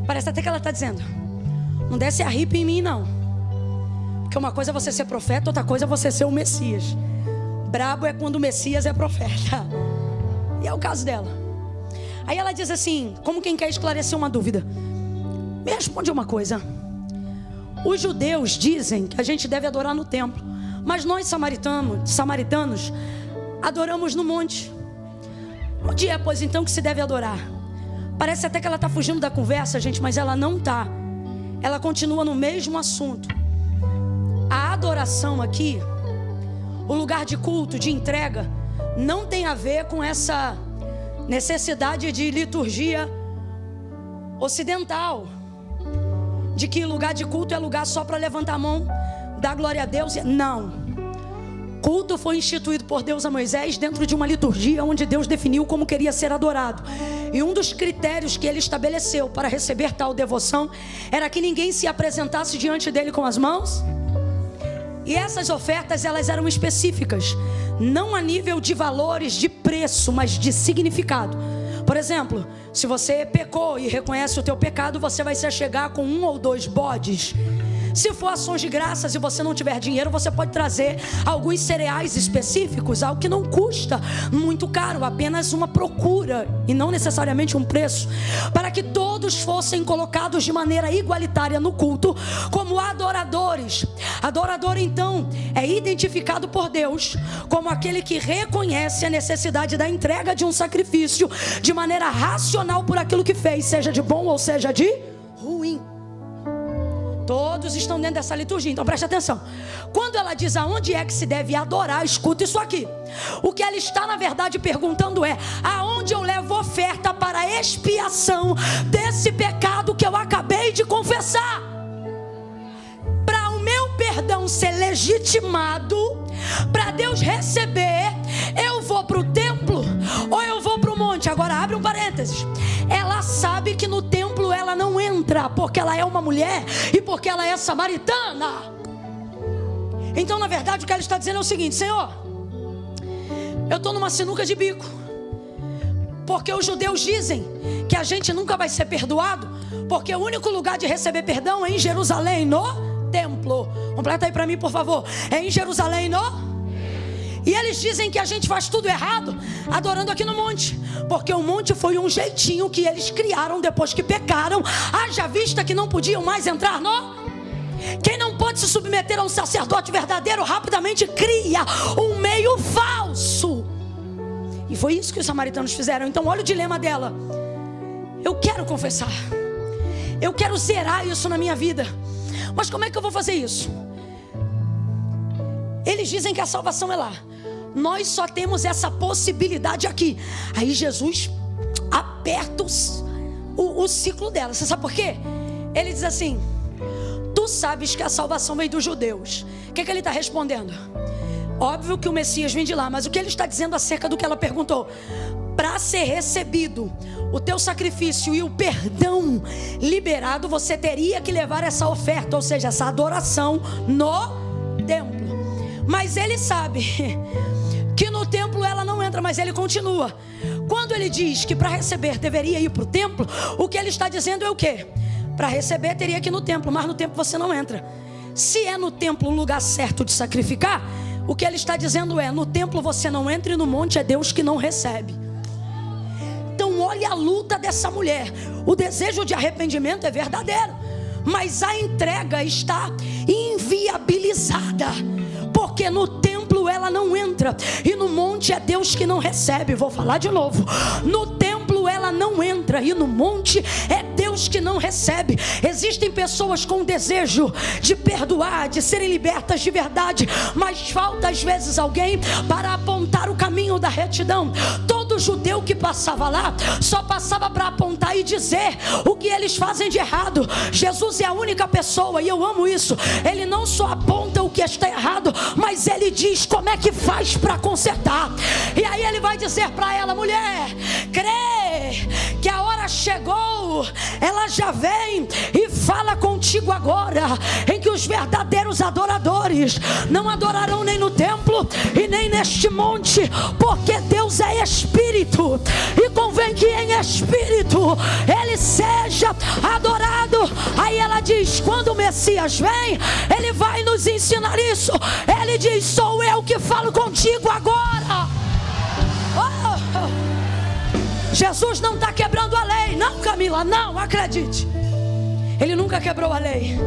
Parece até que ela está dizendo, não desce arrepio em mim não, porque uma coisa é você ser profeta, outra coisa é você ser o Messias. Brabo é quando o Messias é profeta. E é o caso dela. Aí ela diz assim, como quem quer esclarecer uma dúvida, me responde uma coisa. Os judeus dizem que a gente deve adorar no templo, mas nós samaritanos adoramos no monte. Onde é, pois, então que se deve adorar? Parece até que ela está fugindo da conversa, gente, mas ela não está. Ela continua no mesmo assunto. A adoração aqui, o lugar de culto, de entrega, não tem a ver com essa necessidade de liturgia ocidental, de que lugar de culto é lugar só para levantar a mão, dar glória a Deus. Não. Culto foi instituído por Deus a Moisés dentro de uma liturgia onde Deus definiu como queria ser adorado. E um dos critérios que ele estabeleceu para receber tal devoção era que ninguém se apresentasse diante dele com as mãos. E essas ofertas, elas eram específicas, não a nível de valores, de preço, mas de significado. Por exemplo, se você pecou e reconhece o teu pecado, você vai se achegar com 1 ou 2 bodes. Se for ações de graças e você não tiver dinheiro, você pode trazer alguns cereais específicos, algo que não custa muito caro, apenas uma procura e não necessariamente um preço, para que todos fossem colocados de maneira igualitária no culto como adoradores. Adorador, então, é identificado por Deus como aquele que reconhece a necessidade da entrega de um sacrifício de maneira racional por aquilo que fez, seja de bom ou seja de ruim. Todos estão dentro dessa liturgia, então preste atenção. Quando ela diz aonde é que se deve adorar, escuta isso aqui. O que ela está na verdade perguntando é: aonde eu levo oferta para a expiação desse pecado que eu acabei de confessar? Para o meu perdão ser legitimado, para Deus receber, eu vou para o templo ou eu vou para o monte? Agora abre um parênteses. Ela sabe que no templo ela não entra, porque ela é uma mulher e porque ela é samaritana. Então na verdade o que ela está dizendo é o seguinte: Senhor, eu estou numa sinuca de bico, porque os judeus dizem que a gente nunca vai ser perdoado, porque o único lugar de receber perdão é em Jerusalém, no templo. Completa aí para mim, por favor. É em Jerusalém, no... E eles dizem que a gente faz tudo errado adorando aqui no monte, porque o monte foi um jeitinho que eles criaram depois que pecaram, haja vista que não podiam mais entrar no... Quem não pode se submeter a um sacerdote verdadeiro rapidamente cria um meio falso. E foi isso que os samaritanos fizeram. Então olha o dilema dela: eu quero confessar, eu quero zerar isso na minha vida, mas como é que eu vou fazer isso? Eles dizem que a salvação é lá, nós só temos essa possibilidade aqui. Aí Jesus aperta o ciclo dela. Você sabe por quê? Ele diz assim: tu sabes que a salvação vem dos judeus. O que ele está respondendo? Óbvio que o Messias vem de lá, mas o que ele está dizendo acerca do que ela perguntou? Para ser recebido o teu sacrifício e o perdão liberado, você teria que levar essa oferta, ou seja, essa adoração no templo. Mas ele sabe que no templo ela não entra, mas ele continua. Quando ele diz que para receber deveria ir para o templo, o que ele está dizendo é o quê? Para receber teria que ir no templo, mas no templo você não entra. Se é no templo o lugar certo de sacrificar, o que ele está dizendo é: no templo você não entra e no monte é Deus que não recebe. Então olha a luta dessa mulher. O desejo de arrependimento é verdadeiro, mas a entrega está inviabilizada, porque no templo ela não entra e no monte é Deus que não recebe. Vou falar de novo: no templo ela não entra e no monte é Deus que não recebe. Existem pessoas com desejo de perdoar, de serem libertas de verdade, mas falta às vezes alguém para apontar o caminho da retidão. Todo judeu que passava lá só passava para apontar e dizer o que eles fazem de errado. Jesus é a única pessoa, e eu amo isso, ele não só aponta o que está errado, mas ele diz como é que faz para consertar. E aí ele vai dizer para ela: mulher, crê que a hora chegou, ela já vem e fala contigo agora, em que os verdadeiros adoradores não adorarão nem no templo e nem neste monte, porque Deus é Espírito, e convém que em Espírito ele seja adorado. Aí ela diz: quando o Messias vem, ele vai nos ensinar isso. Ele diz: sou eu que falo contigo agora. Jesus não está quebrando a lei, não, Camila, não, acredite, ele nunca quebrou a lei.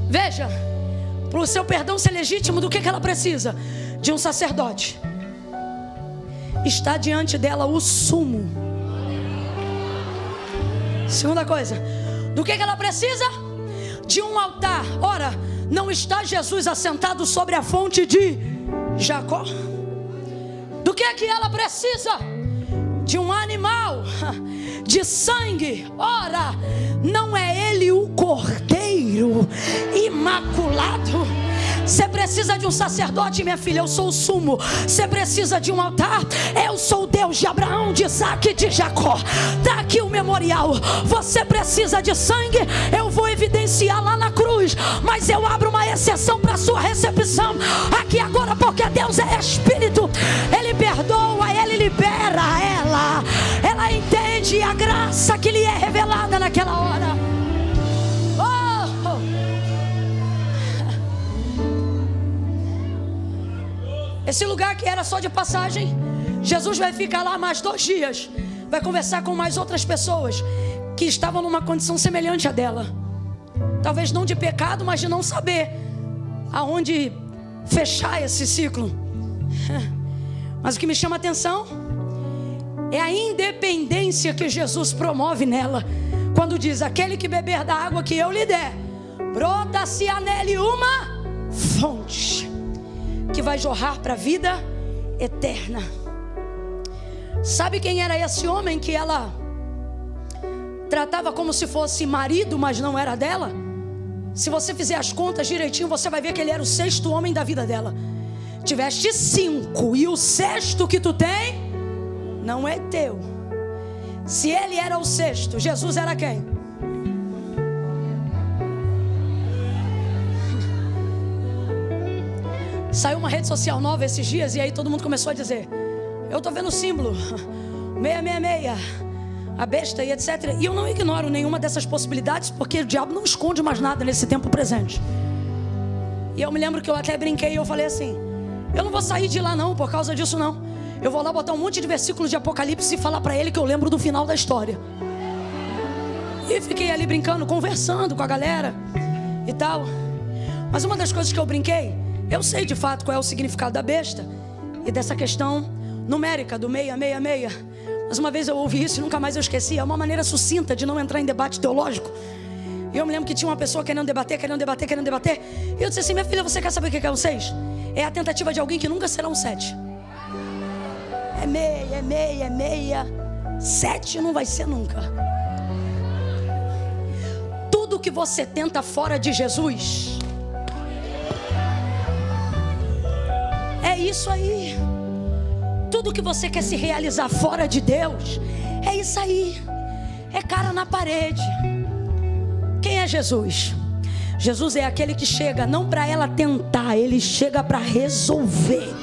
Veja, para o seu perdão ser legítimo, do que ela precisa? De um sacerdote. Está diante dela o sumo. Segunda coisa, do que ela precisa? De um altar. Ora, não está Jesus assentado sobre a fonte de Jacó? Do que ela precisa? De um animal, de sangue. Ora, não é ele o cordeiro imaculado? Você precisa de um sacerdote, minha filha, eu sou o sumo. Você precisa de um altar, eu sou o Deus de Abraão, de Isaac e de Jacó. Está aqui o memorial. Você precisa de sangue, eu vou evidenciar lá na cruz, mas eu abro uma exceção para a sua recepção aqui agora, porque Deus é Espírito. Ele perdoa, ele libera ela entende a graça que lhe é revelada naquela hora. Esse lugar que era só de passagem, Jesus vai ficar lá mais 2 dias. Vai conversar com mais outras pessoas que estavam numa condição semelhante à dela. Talvez não de pecado, mas de não saber aonde fechar esse ciclo. Mas o que me chama a atenção é a independência que Jesus promove nela, quando diz: aquele que beber da água que eu lhe der, brota-se-á nele uma fonte que vai jorrar para a vida eterna. Sabe quem era esse homem que ela tratava como se fosse marido, mas não era dela? Se você fizer as contas direitinho, você vai ver que ele era o 6º homem da vida dela. Tiveste 5 e o 6º que tu tem não é teu. Se ele era o 6º, Jesus era quem? Saiu uma rede social nova esses dias e aí todo mundo começou a dizer: eu estou vendo o símbolo 666, a besta e etc. E eu não ignoro nenhuma dessas possibilidades, porque o diabo não esconde mais nada nesse tempo presente. E eu me lembro que eu até brinquei e eu falei assim: eu não vou sair de lá não, por causa disso não. Eu vou lá botar um monte de versículos de Apocalipse e falar para ele que eu lembro do final da história. E fiquei ali brincando, conversando com a galera e tal. Mas uma das coisas que eu brinquei, eu sei de fato qual é o significado da besta e dessa questão numérica do 666. Mas uma vez eu ouvi isso e nunca mais eu esqueci. É uma maneira sucinta de não entrar em debate teológico. E eu me lembro que tinha uma pessoa querendo debater. E eu disse assim: minha filha, você quer saber o que é um 6? É a tentativa de alguém que nunca será um 7. É meia. 7 não vai ser nunca. Tudo que você tenta fora de Jesus, é isso aí. Tudo que você quer se realizar fora de Deus, é isso aí. É cara na parede. Quem é Jesus? Jesus é aquele que chega não para ela tentar, ele chega para resolver.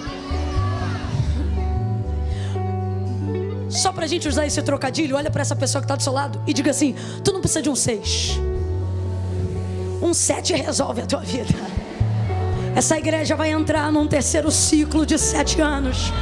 Só para a gente usar esse trocadilho, olha para essa pessoa que está do seu lado e diga assim: tu não precisa de um 6. Um 7 resolve a tua vida. Essa igreja vai entrar num terceiro ciclo de 7 anos.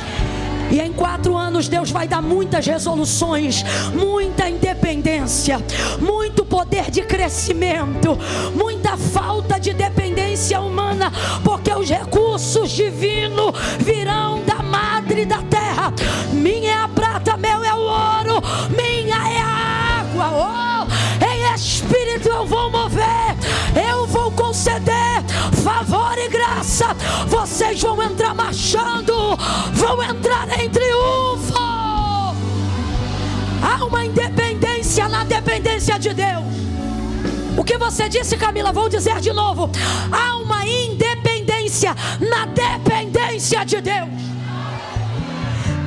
E em 4 anos Deus vai dar muitas resoluções, muita independência, muito poder de crescimento, muita falta de dependência humana, porque os recursos divinos virão da madre da terra. Minha é a prata, meu é o ouro, minha é a água. Em espírito eu vou mover, eu vou conceder favor e graça. Vocês vão entrar marchando, vão entrar em triunfo. Há uma independência na dependência de Deus. O que você disse, Camila, vou dizer de novo. Há uma independência na dependência de Deus.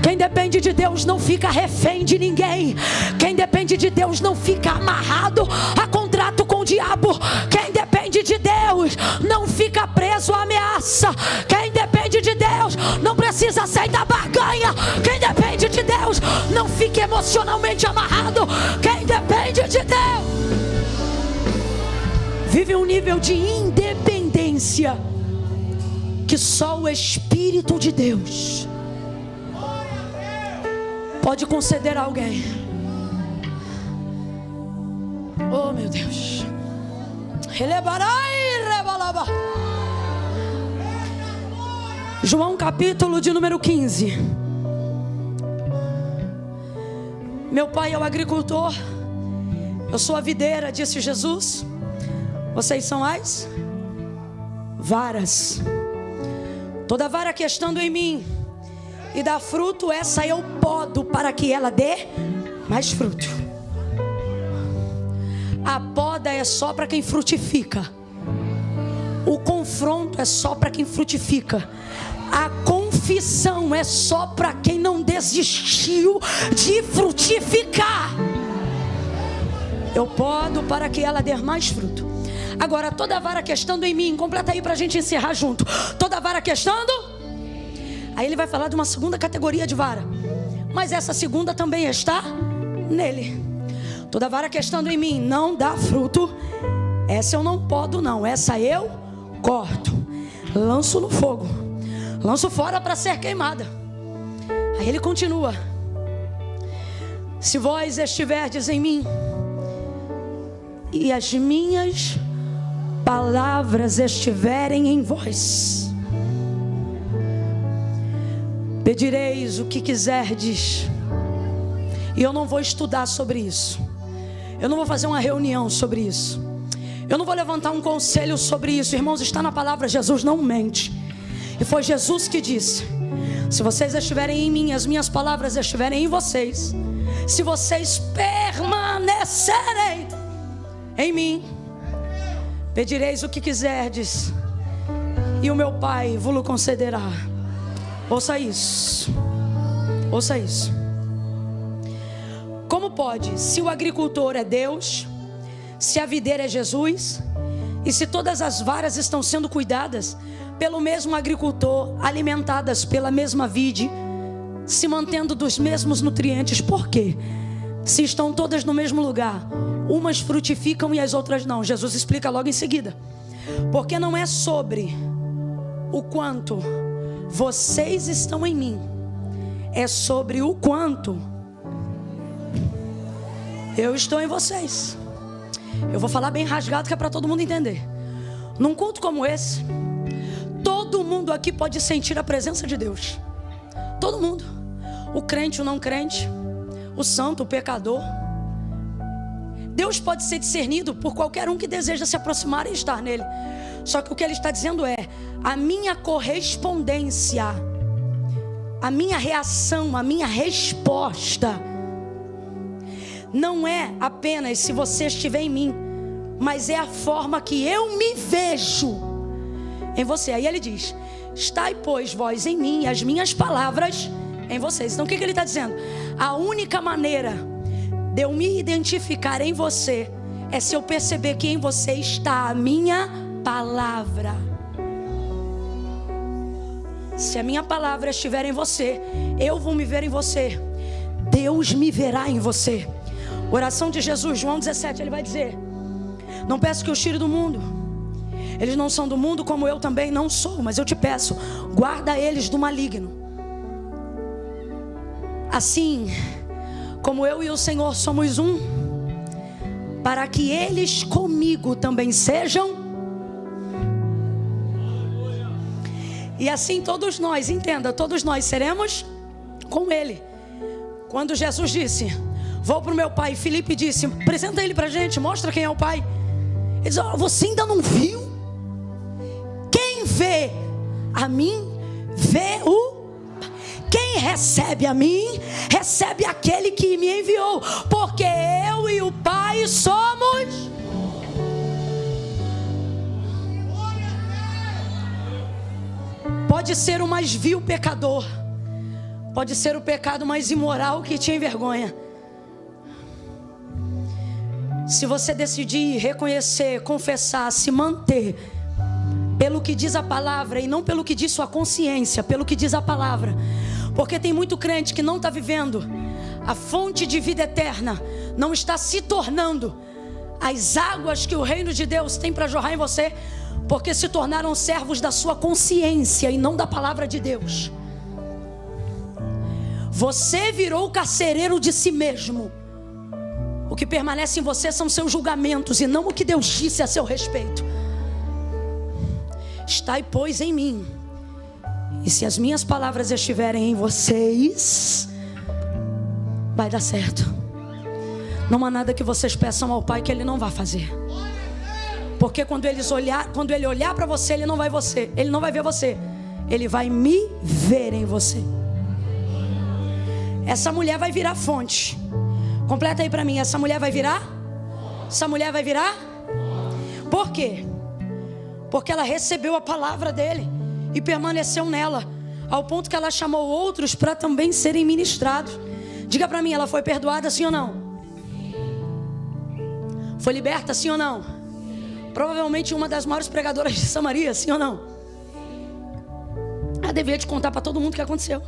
Quem depende de Deus não fica refém de ninguém. Quem depende de Deus não fica amarrado a contrato com o diabo. Quem depende de Deus não fica preso à ameaça. Quem depende de Deus não precisa aceitar barganha. Quem depende de Deus não fica emocionalmente amarrado. Quem depende de Deus vive um nível de independência que só o Espírito de Deus pode conceder a alguém. Oh, meu Deus. João capítulo de número 15. Meu pai é o agricultor, eu sou a videira, disse Jesus. Vocês são as varas. Toda vara que estando em mim e dá fruto, essa eu podo para que ela dê mais fruto. A poda é só para quem frutifica. O confronto é só para quem frutifica. A confissão é só para quem não desistiu de frutificar. Eu podo para que ela dê mais fruto. Agora, toda vara que estando em mim, completa aí para a gente encerrar junto. Toda vara que estando. Aí ele vai falar de uma segunda categoria de vara, mas essa segunda também está nele. Toda vara que estando em mim não dá fruto, essa eu não podo não, essa eu corto, lanço no fogo, lanço fora para ser queimada. Aí ele continua: se vós estiverdes em mim e as minhas palavras estiverem em vós, pedireis o que quiserdes. E eu não vou estudar sobre isso. Eu não vou fazer uma reunião sobre isso. Eu não vou levantar um conselho sobre isso. Irmãos, está na palavra, Jesus não mente. E foi Jesus que disse: se vocês estiverem em mim, as minhas palavras estiverem em vocês, se vocês permanecerem em mim, pedireis o que quiserdes, e o meu Pai vos concederá. Ouça isso. Ouça isso. Como pode, se o agricultor é Deus, se a videira é Jesus, e se todas as varas estão sendo cuidadas pelo mesmo agricultor, alimentadas pela mesma vide, se mantendo dos mesmos nutrientes, por quê? Se estão todas no mesmo lugar, umas frutificam e as outras não. Jesus explica logo em seguida. Porque não é sobre o quanto vocês estão em mim, é sobre o quanto eu estou em vocês. Eu vou falar bem rasgado que é para todo mundo entender. Num culto como esse, todo mundo aqui pode sentir a presença de Deus. Todo mundo. O crente, o não crente, o santo, o pecador. Deus pode ser discernido por qualquer um que deseja se aproximar e estar nele. Só que o que ele está dizendo é: a minha correspondência, a minha reação, a minha resposta não é apenas se você estiver em mim, mas é a forma que eu me vejo em você. Aí ele diz: estai, pois, vós em mim e as minhas palavras em vocês. Então o que ele está dizendo? A única maneira de eu me identificar em você é se eu perceber que em você está a minha palavra. Se a minha palavra estiver em você, eu vou me ver em você, Deus me verá em você. Oração de Jesus, João 17, ele vai dizer: não peço que os tire do mundo, Eles não são do mundo, como eu também não sou. Mas eu te peço, guarda eles do maligno. Assim como eu e o Senhor somos um, para que eles comigo também sejam. E assim todos nós, entenda, todos nós seremos com Ele. Quando Jesus disse, vou para o meu Pai, Filipe disse, apresenta Ele para a gente, mostra quem é o Pai. Ele diz, você ainda não viu? Quem vê a mim, vê o... Quem recebe a mim, recebe aquele que me enviou. Porque eu e o Pai somos... Pode ser o mais vil pecador. Pode ser o pecado mais imoral que te envergonha. Se você decidir reconhecer, confessar, se manter pelo que diz a palavra e não pelo que diz sua consciência, pelo que diz a palavra. Porque tem muito crente que não está vivendo a fonte de vida eterna, não está se tornando as águas que o reino de Deus tem para jorrar em você, porque se tornaram servos da sua consciência e não da palavra de Deus. Você virou carcereiro de si mesmo. O que permanece em você são seus julgamentos e não o que Deus disse a seu respeito. Estai, pois, em mim, e se as minhas palavras estiverem em vocês, vai dar certo. Não há nada que vocês peçam ao Pai que Ele não vai fazer. Porque quando Ele olhar para você, Ele não vai ver você. Ele vai me ver em você. Essa mulher vai virar fonte. Completa aí para mim, essa mulher vai virar? Essa mulher vai virar? Por quê? Porque ela recebeu a palavra dele e permaneceu nela, ao ponto que ela chamou outros para também serem ministrados. Diga para mim, ela foi perdoada, sim ou não? Foi liberta, sim ou não? Provavelmente uma das maiores pregadoras de Samaria, sim ou não? Ela deveria te contar para todo mundo o que aconteceu.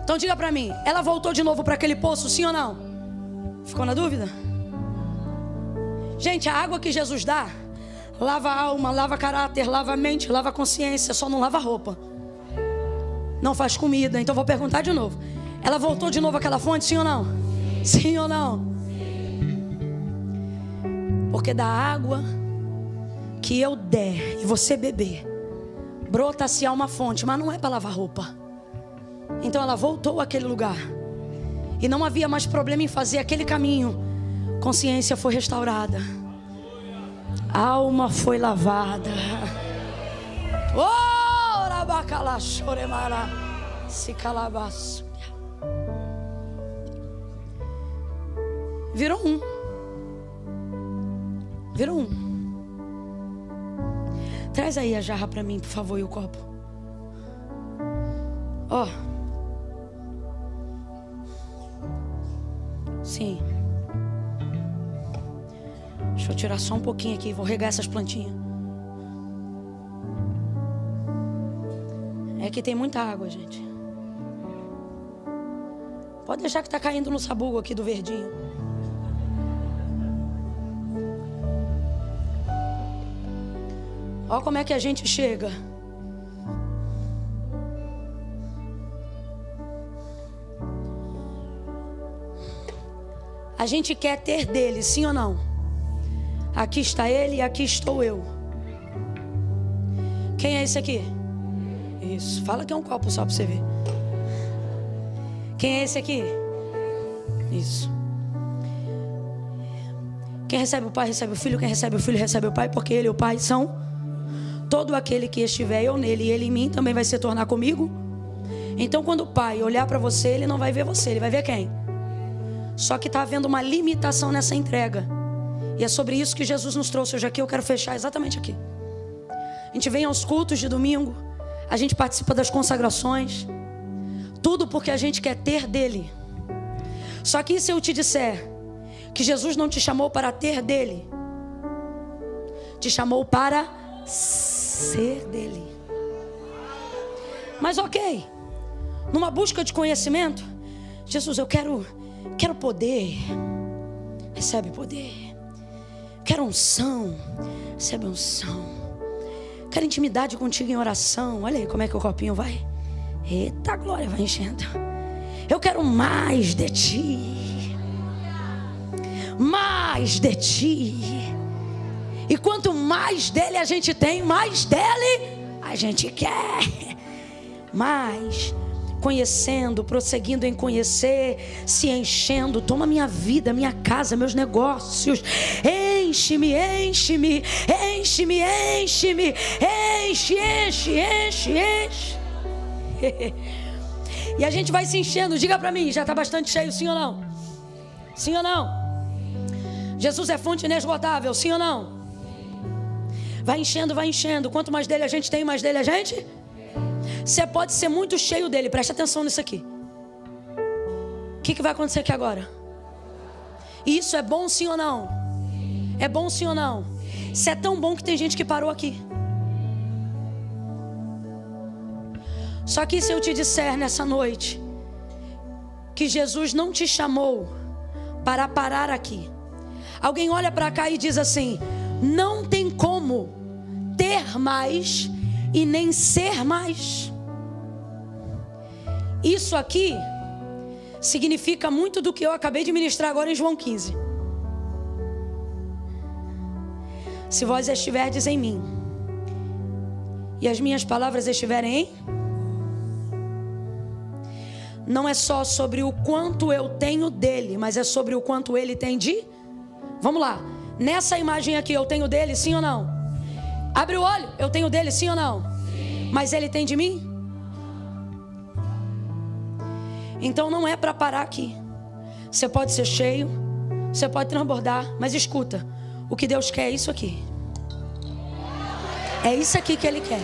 Então diga para mim, ela voltou de novo para aquele poço, sim ou não? Ficou na dúvida? Gente, a água que Jesus dá lava a alma, lava caráter, lava a mente, lava a consciência, só não lava a roupa. Não faz comida. Então vou perguntar de novo. Ela voltou de novo àquela fonte, sim ou não? Sim ou não? Porque da água que eu der e você beber, brota-se a uma fonte, mas não é para lavar roupa. Então ela voltou àquele lugar e não havia mais problema em fazer aquele caminho. Consciência foi restaurada, a alma foi lavada. Virou um. Virou um. Traz aí a jarra para mim, por favor, e o copo. Ó. Sim. Deixa eu tirar só um pouquinho aqui. Vou regar essas plantinhas. É que tem muita água, gente. Pode deixar que tá caindo no sabugo aqui do verdinho. Olha como é que a gente chega. A gente quer ter dele, sim ou não? Aqui está ele e aqui estou eu. Quem é esse aqui? Isso, fala que é um copo só para você ver. Quem é esse aqui? Isso. Quem recebe o Pai, recebe o Filho. Quem recebe o Filho, recebe o Pai. Porque Ele e o Pai são... Todo aquele que estiver eu nele e ele em mim também vai se tornar comigo. Então quando o Pai olhar para você, Ele não vai ver você, Ele vai ver quem? Só que está havendo uma limitação nessa entrega. E é sobre isso que Jesus nos trouxe hoje aqui. Eu quero fechar exatamente aqui. A gente vem aos cultos de domingo, a gente participa das consagrações, tudo porque a gente quer ter dele. Só que e se eu te disser que Jesus não te chamou para ter dele, te chamou para ser dele. Mas ok, numa busca de conhecimento, Jesus, eu quero poder. Recebe poder. Quero unção. Recebe unção. Quero intimidade contigo em oração. Olha aí como é que o copinho vai. Eita glória, vai enchendo. Eu quero mais de ti. Mais de ti. E quanto mais dele a gente tem, mais dele a gente quer. Mais. Conhecendo, prosseguindo em conhecer, se enchendo. Toma minha vida, minha casa, meus negócios. Enche-me, enche-me, enche-me, enche-me. Enche, enche, enche, enche. E a gente vai se enchendo. Diga pra mim, já está bastante cheio, sim ou não? Sim ou não? Jesus é fonte inesgotável, sim ou não? Vai enchendo, vai enchendo. Quanto mais dele a gente tem, mais dele a gente... Você pode ser muito cheio dele. Preste atenção nisso aqui. O que vai acontecer aqui agora? Isso é bom sim ou não? É bom sim ou não? Isso é tão bom que tem gente que parou aqui. Só que se eu te disser nessa noite que Jesus não te chamou para parar aqui. Alguém olha para cá e diz assim: não tem como ter mais e nem ser mais. Isso aqui significa muito do que eu acabei de ministrar agora em João 15. Se vós estiverdes em mim e as minhas palavras estiverem em... Não é só sobre o quanto eu tenho dele, mas é sobre o quanto ele tem de... Vamos lá. Nessa imagem aqui eu tenho dele, sim ou não? Abre o olho, eu tenho dele, sim ou não? Sim. Mas ele tem de mim? Então não é para parar aqui. Você pode ser cheio, você pode transbordar, mas escuta, o que Deus quer é isso aqui. É isso aqui que Ele quer.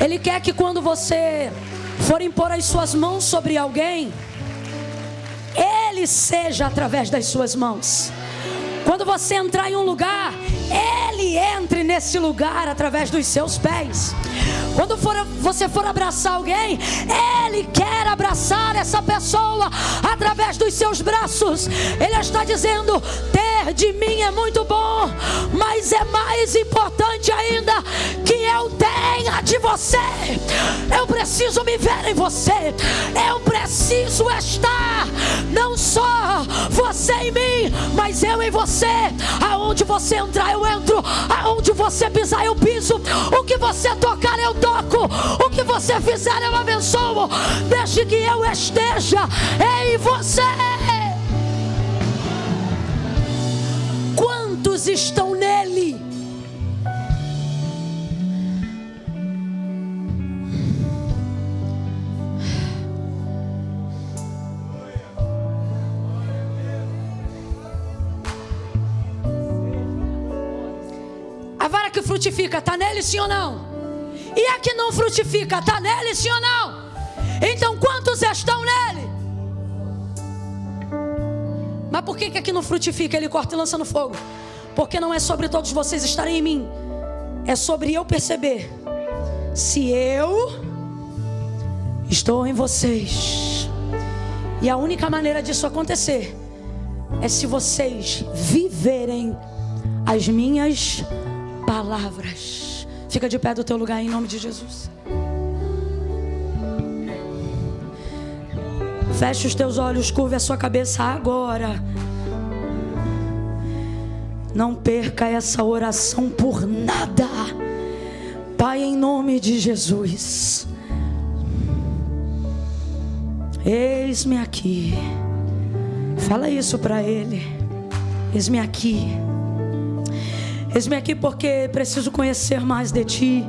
Ele quer que quando você for impor as suas mãos sobre alguém, Ele seja através das suas mãos. Quando você entrar em um lugar, Ele entre nesse lugar através dos seus pés. Quando você for abraçar alguém, Ele quer abraçar essa pessoa através dos seus braços. Ele está dizendo: ter de mim é muito bom, mas é mais importante ainda que eu tenha de você. Eu preciso me ver em você. Eu preciso estar, não só você em mim, mas eu em você. Aonde você entrar eu entro, aonde você pisar eu piso, o que você tocar eu toco, o que você fizer eu abençoo, desde que eu esteja em você. Quantos estão nele? A vara que frutifica, está nele sim ou não? E a que não frutifica, está nele sim ou não? Então quantos estão nele? Mas por que aqui não frutifica? Ele corta e lança no fogo. Porque não é sobre todos vocês estarem em mim, é sobre eu perceber se eu estou em vocês. E a única maneira disso acontecer é se vocês viverem as minhas palavras. Fica de pé do teu lugar em nome de Jesus. Feche os teus olhos, curve a sua cabeça agora. Não perca essa oração por nada. Pai, em nome de Jesus, eis-me aqui. Fala isso para Ele. Eis-me aqui. Eis-me aqui porque preciso conhecer mais de Ti.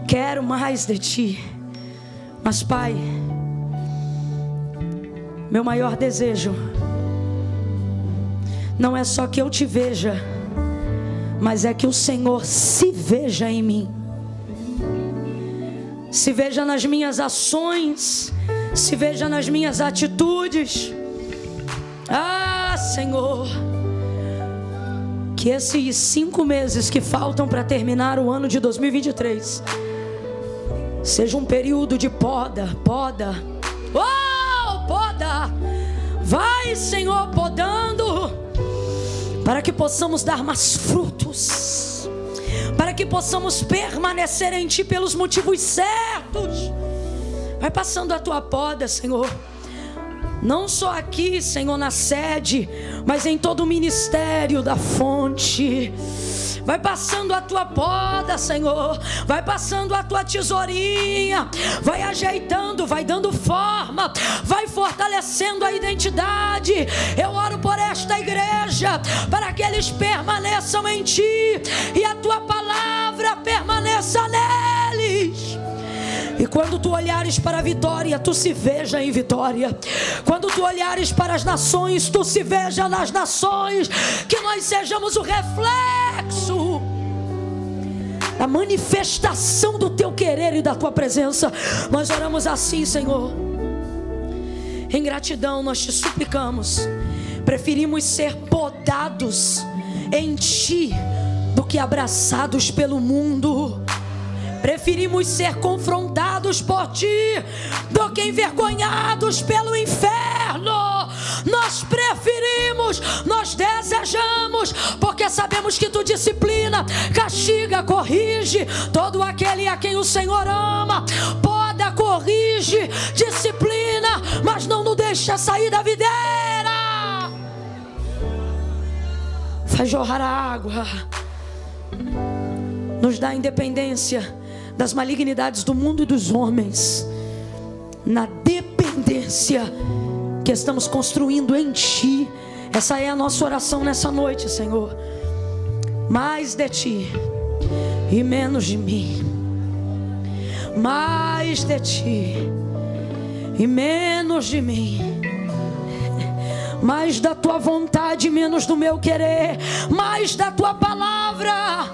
Quero mais de Ti. Mas Pai, meu maior desejo não é só que eu Te veja, mas é que o Senhor se veja em mim. Se veja nas minhas ações, se veja nas minhas atitudes. Ah, Senhor, que esses 5 meses que faltam para terminar o ano de 2023 seja um período de poda. Oh, poda! Vai, Senhor, podando, para que possamos dar mais frutos, para que possamos permanecer em Ti pelos motivos certos. Vai passando a Tua poda, Senhor, não só aqui, Senhor, na sede, mas em todo o ministério da Fonte. Vai passando a Tua poda, Senhor, vai passando a Tua tesourinha, vai ajeitando, vai dando forma, vai fortalecendo a identidade. Eu oro por esta igreja, para que eles permaneçam em Ti e a Tua palavra permaneça neles. E quando tu olhares para a vitória, tu se veja em vitória. Quando tu olhares para as nações, tu se veja nas nações. Que nós sejamos o reflexo da manifestação do Teu querer e da Tua presença. Nós oramos assim, Senhor. Em gratidão nós Te suplicamos. Preferimos ser podados em Ti do que abraçados pelo mundo. Preferimos ser confrontados por Ti do que envergonhados pelo inferno. Nós preferimos, nós desejamos, porque sabemos que Tu disciplina, castiga, corrige todo aquele a quem o Senhor ama. Poda, corrige, disciplina, mas não nos deixa sair da videira. Faz jorrar a água, nos dá independência das malignidades do mundo e dos homens, na dependência que estamos construindo em Ti. Essa é a nossa oração nessa noite, Senhor. Mais de Ti e menos de mim. Mais de Ti e menos de mim. Mais da Tua vontade, menos do meu querer. Mais da Tua palavra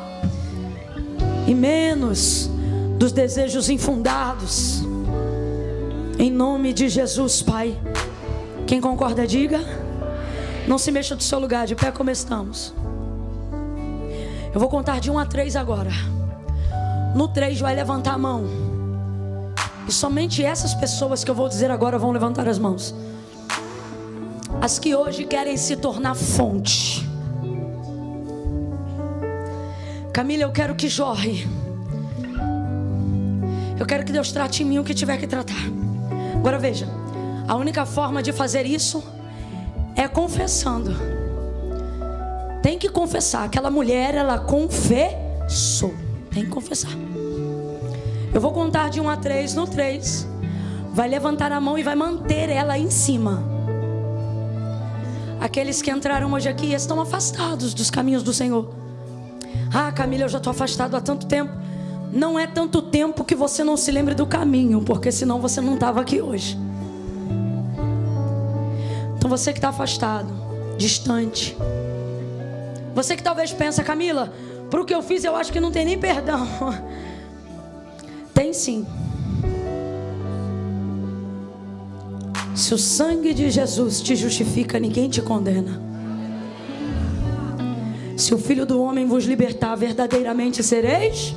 e menos dos desejos infundados. Em nome de Jesus, Pai. Quem concorda, diga. Não se mexa do seu lugar, de pé como estamos. Eu vou contar de 1 a 3 agora. No 3 vai levantar a mão. E somente essas pessoas que eu vou dizer agora vão levantar as mãos. As que hoje querem se tornar fonte. Camila, eu quero que jorre. Eu quero que Deus trate em mim o que tiver que tratar. Agora veja, a única forma de fazer isso é confessando. Tem que confessar. Aquela mulher, ela confessou. Tem que confessar. Eu vou contar de 1 a 3. No 3 vai levantar a mão e vai manter ela em cima. Aqueles que entraram hoje aqui estão afastados dos caminhos do Senhor. Ah, Camila, eu já estou afastado há tanto tempo. Não é tanto tempo que você não se lembre do caminho, porque senão você não estava aqui hoje. Então você que está afastado, distante, você que talvez pensa, Camila, para o que eu fiz eu acho que não tem nem perdão. Tem sim. Se o sangue de Jesus te justifica, ninguém te condena. Se o Filho do Homem vos libertar, verdadeiramente sereis.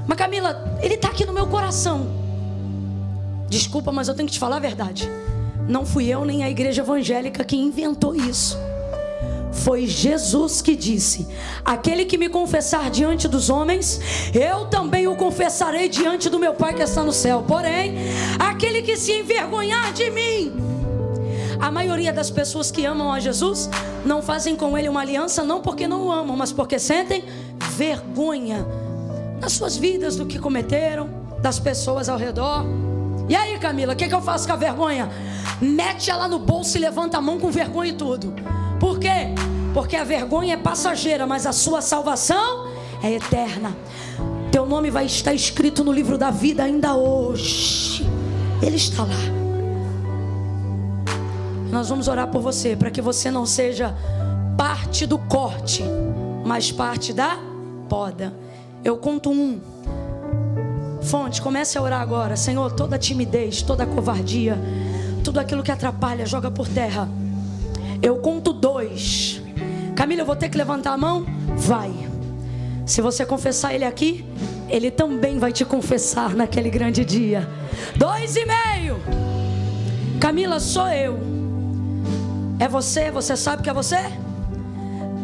Mas Camila, ele está aqui no meu coração. Desculpa, mas eu tenho que te falar a verdade. Não fui eu nem a igreja evangélica que inventou isso. Foi Jesus que disse: aquele que me confessar diante dos homens, eu também o confessarei diante do meu Pai que está no céu. Porém, aquele que se envergonhar de mim. A maioria das pessoas que amam a Jesus não fazem com Ele uma aliança, não porque não o amam, mas porque sentem vergonha das suas vidas, do que cometeram, das pessoas ao redor. E aí, Camila, o que eu faço com a vergonha? Mete ela no bolso e levanta a mão com vergonha e tudo. Por quê? Porque a vergonha é passageira, mas a sua salvação é eterna. Teu nome vai estar escrito no livro da vida ainda hoje. Ele está lá. Nós vamos orar por você, para que você não seja parte do corte, mas parte da poda. Eu conto 1. Fonte, comece a orar agora. Senhor, toda timidez, toda covardia, tudo aquilo que atrapalha, joga por terra. Eu conto 2. Camila, eu vou ter que levantar a mão? Vai. Se você confessar Ele aqui, Ele também vai te confessar naquele grande dia. 2,5. Camila, sou eu. É você? Você sabe que é você?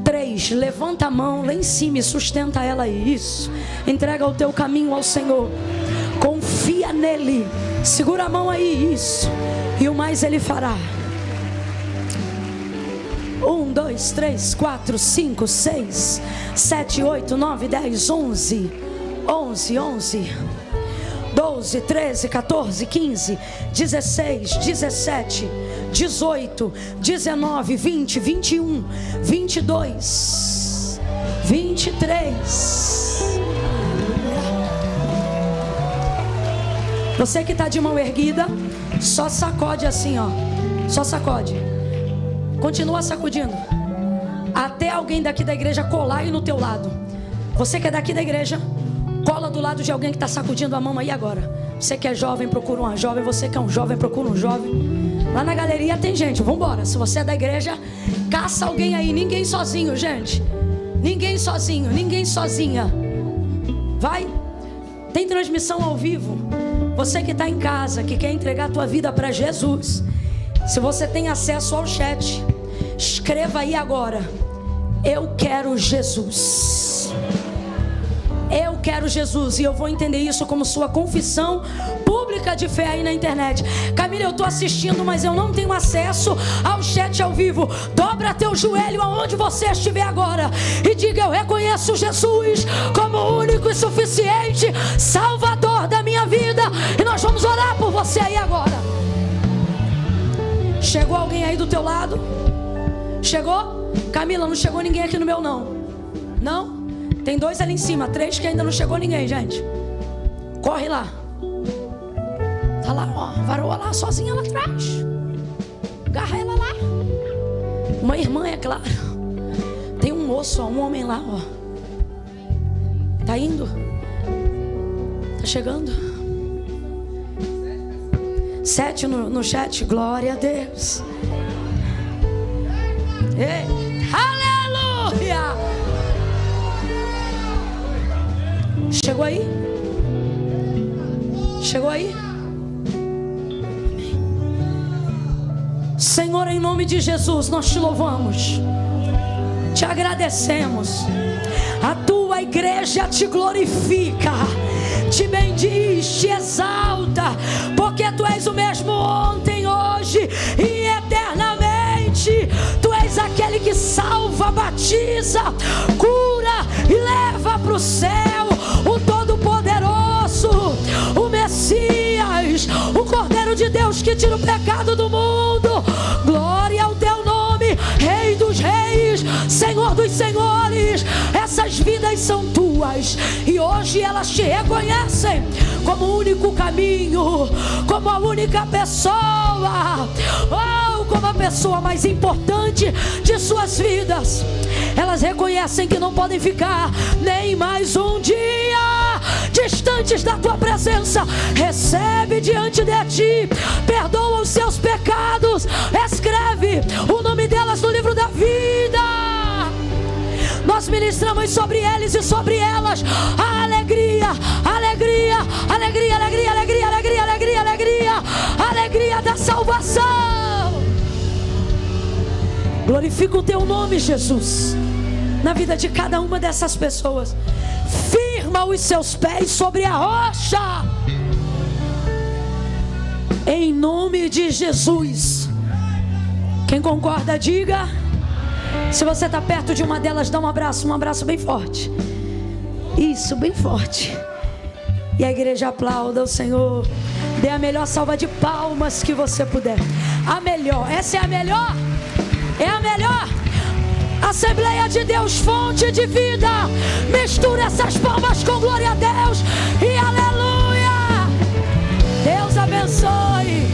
3, levanta a mão lá em cima e sustenta ela aí. Isso. Entrega o teu caminho ao Senhor. Confia nele. Segura a mão aí. Isso. E o mais ele fará. 1, 2, 3, 4, 5, 6, 7, 8, 9, 10, 11, 12, 13, 14, 15, 16, 17, 18, 19, 20, 21, 22, 23. Você que está de mão erguida, só sacode assim, ó. Só sacode. Continua sacudindo até alguém daqui da igreja colar aí no teu lado. Você que é daqui da igreja, cola do lado de alguém que está sacudindo a mão aí agora. Você que é jovem, procura uma jovem. Você que é um jovem, procura um jovem. Lá na galeria tem gente, vambora. Se você é da igreja, caça alguém aí. Ninguém sozinho, gente. Ninguém sozinho, ninguém sozinha. Vai. Tem transmissão ao vivo. Você que está em casa, que quer entregar a tua vida para Jesus, se você tem acesso ao chat, escreva aí agora: eu quero Jesus. Eu quero Jesus. E eu vou entender isso como sua confissão pública de fé aí na internet. Camila, eu estou assistindo, mas eu não tenho acesso ao chat ao vivo. Dobra teu joelho aonde você estiver agora e diga: eu reconheço Jesus como o único e suficiente Salvador da minha vida. E nós vamos orar por você aí agora. Chegou alguém aí do teu lado? Chegou? Camila, não chegou ninguém aqui no meu não. Não? Tem 2 ali em cima, 3 que ainda não chegou ninguém, gente. Corre lá. Tá lá, ó, varoa lá, sozinha lá atrás. Agarra ela lá. Uma irmã, é claro. Tem um moço, ó, um homem lá, ó. Tá indo? Tá chegando? 7 no chat. Glória a Deus. Ei, aleluia. Chegou aí? Chegou aí? Amém. Senhor, em nome de Jesus, nós te louvamos, te agradecemos. A tua igreja te glorifica, te bendiz, te exalta, porque tu és o mesmo ontem, hoje e eternamente. Tu és aquele que salva, batiza, cura e leva para o céu. O Todo-Poderoso, o Messias, o Cordeiro de Deus que tira o pecado do mundo. Glória ao teu nome, Rei dos Reis, Senhor dos Senhores. Essas vidas são tuas e hoje elas te reconhecem como o único caminho, como a única pessoa, como a pessoa mais importante de suas vidas. Elas reconhecem que não podem ficar nem mais um dia distantes da tua presença. Recebe diante de ti, perdoa os seus pecados, escreve o nome delas no livro da vida. Nós ministramos sobre eles e sobre elas a alegria, alegria, alegria, alegria, alegria, alegria, alegria, alegria, alegria da salvação. Glorifica o teu nome, Jesus, na vida de cada uma dessas pessoas. Firma os seus pés sobre a rocha, em nome de Jesus. Quem concorda, diga. Se você está perto de uma delas, dá um abraço bem forte. Isso, bem forte. E a igreja aplauda o Senhor. Dê a melhor salva de palmas que você puder. A melhor, essa é a melhor. É a melhor. Assembleia de Deus, fonte de vida. Mistura essas palmas com glória a Deus e aleluia. Deus abençoe.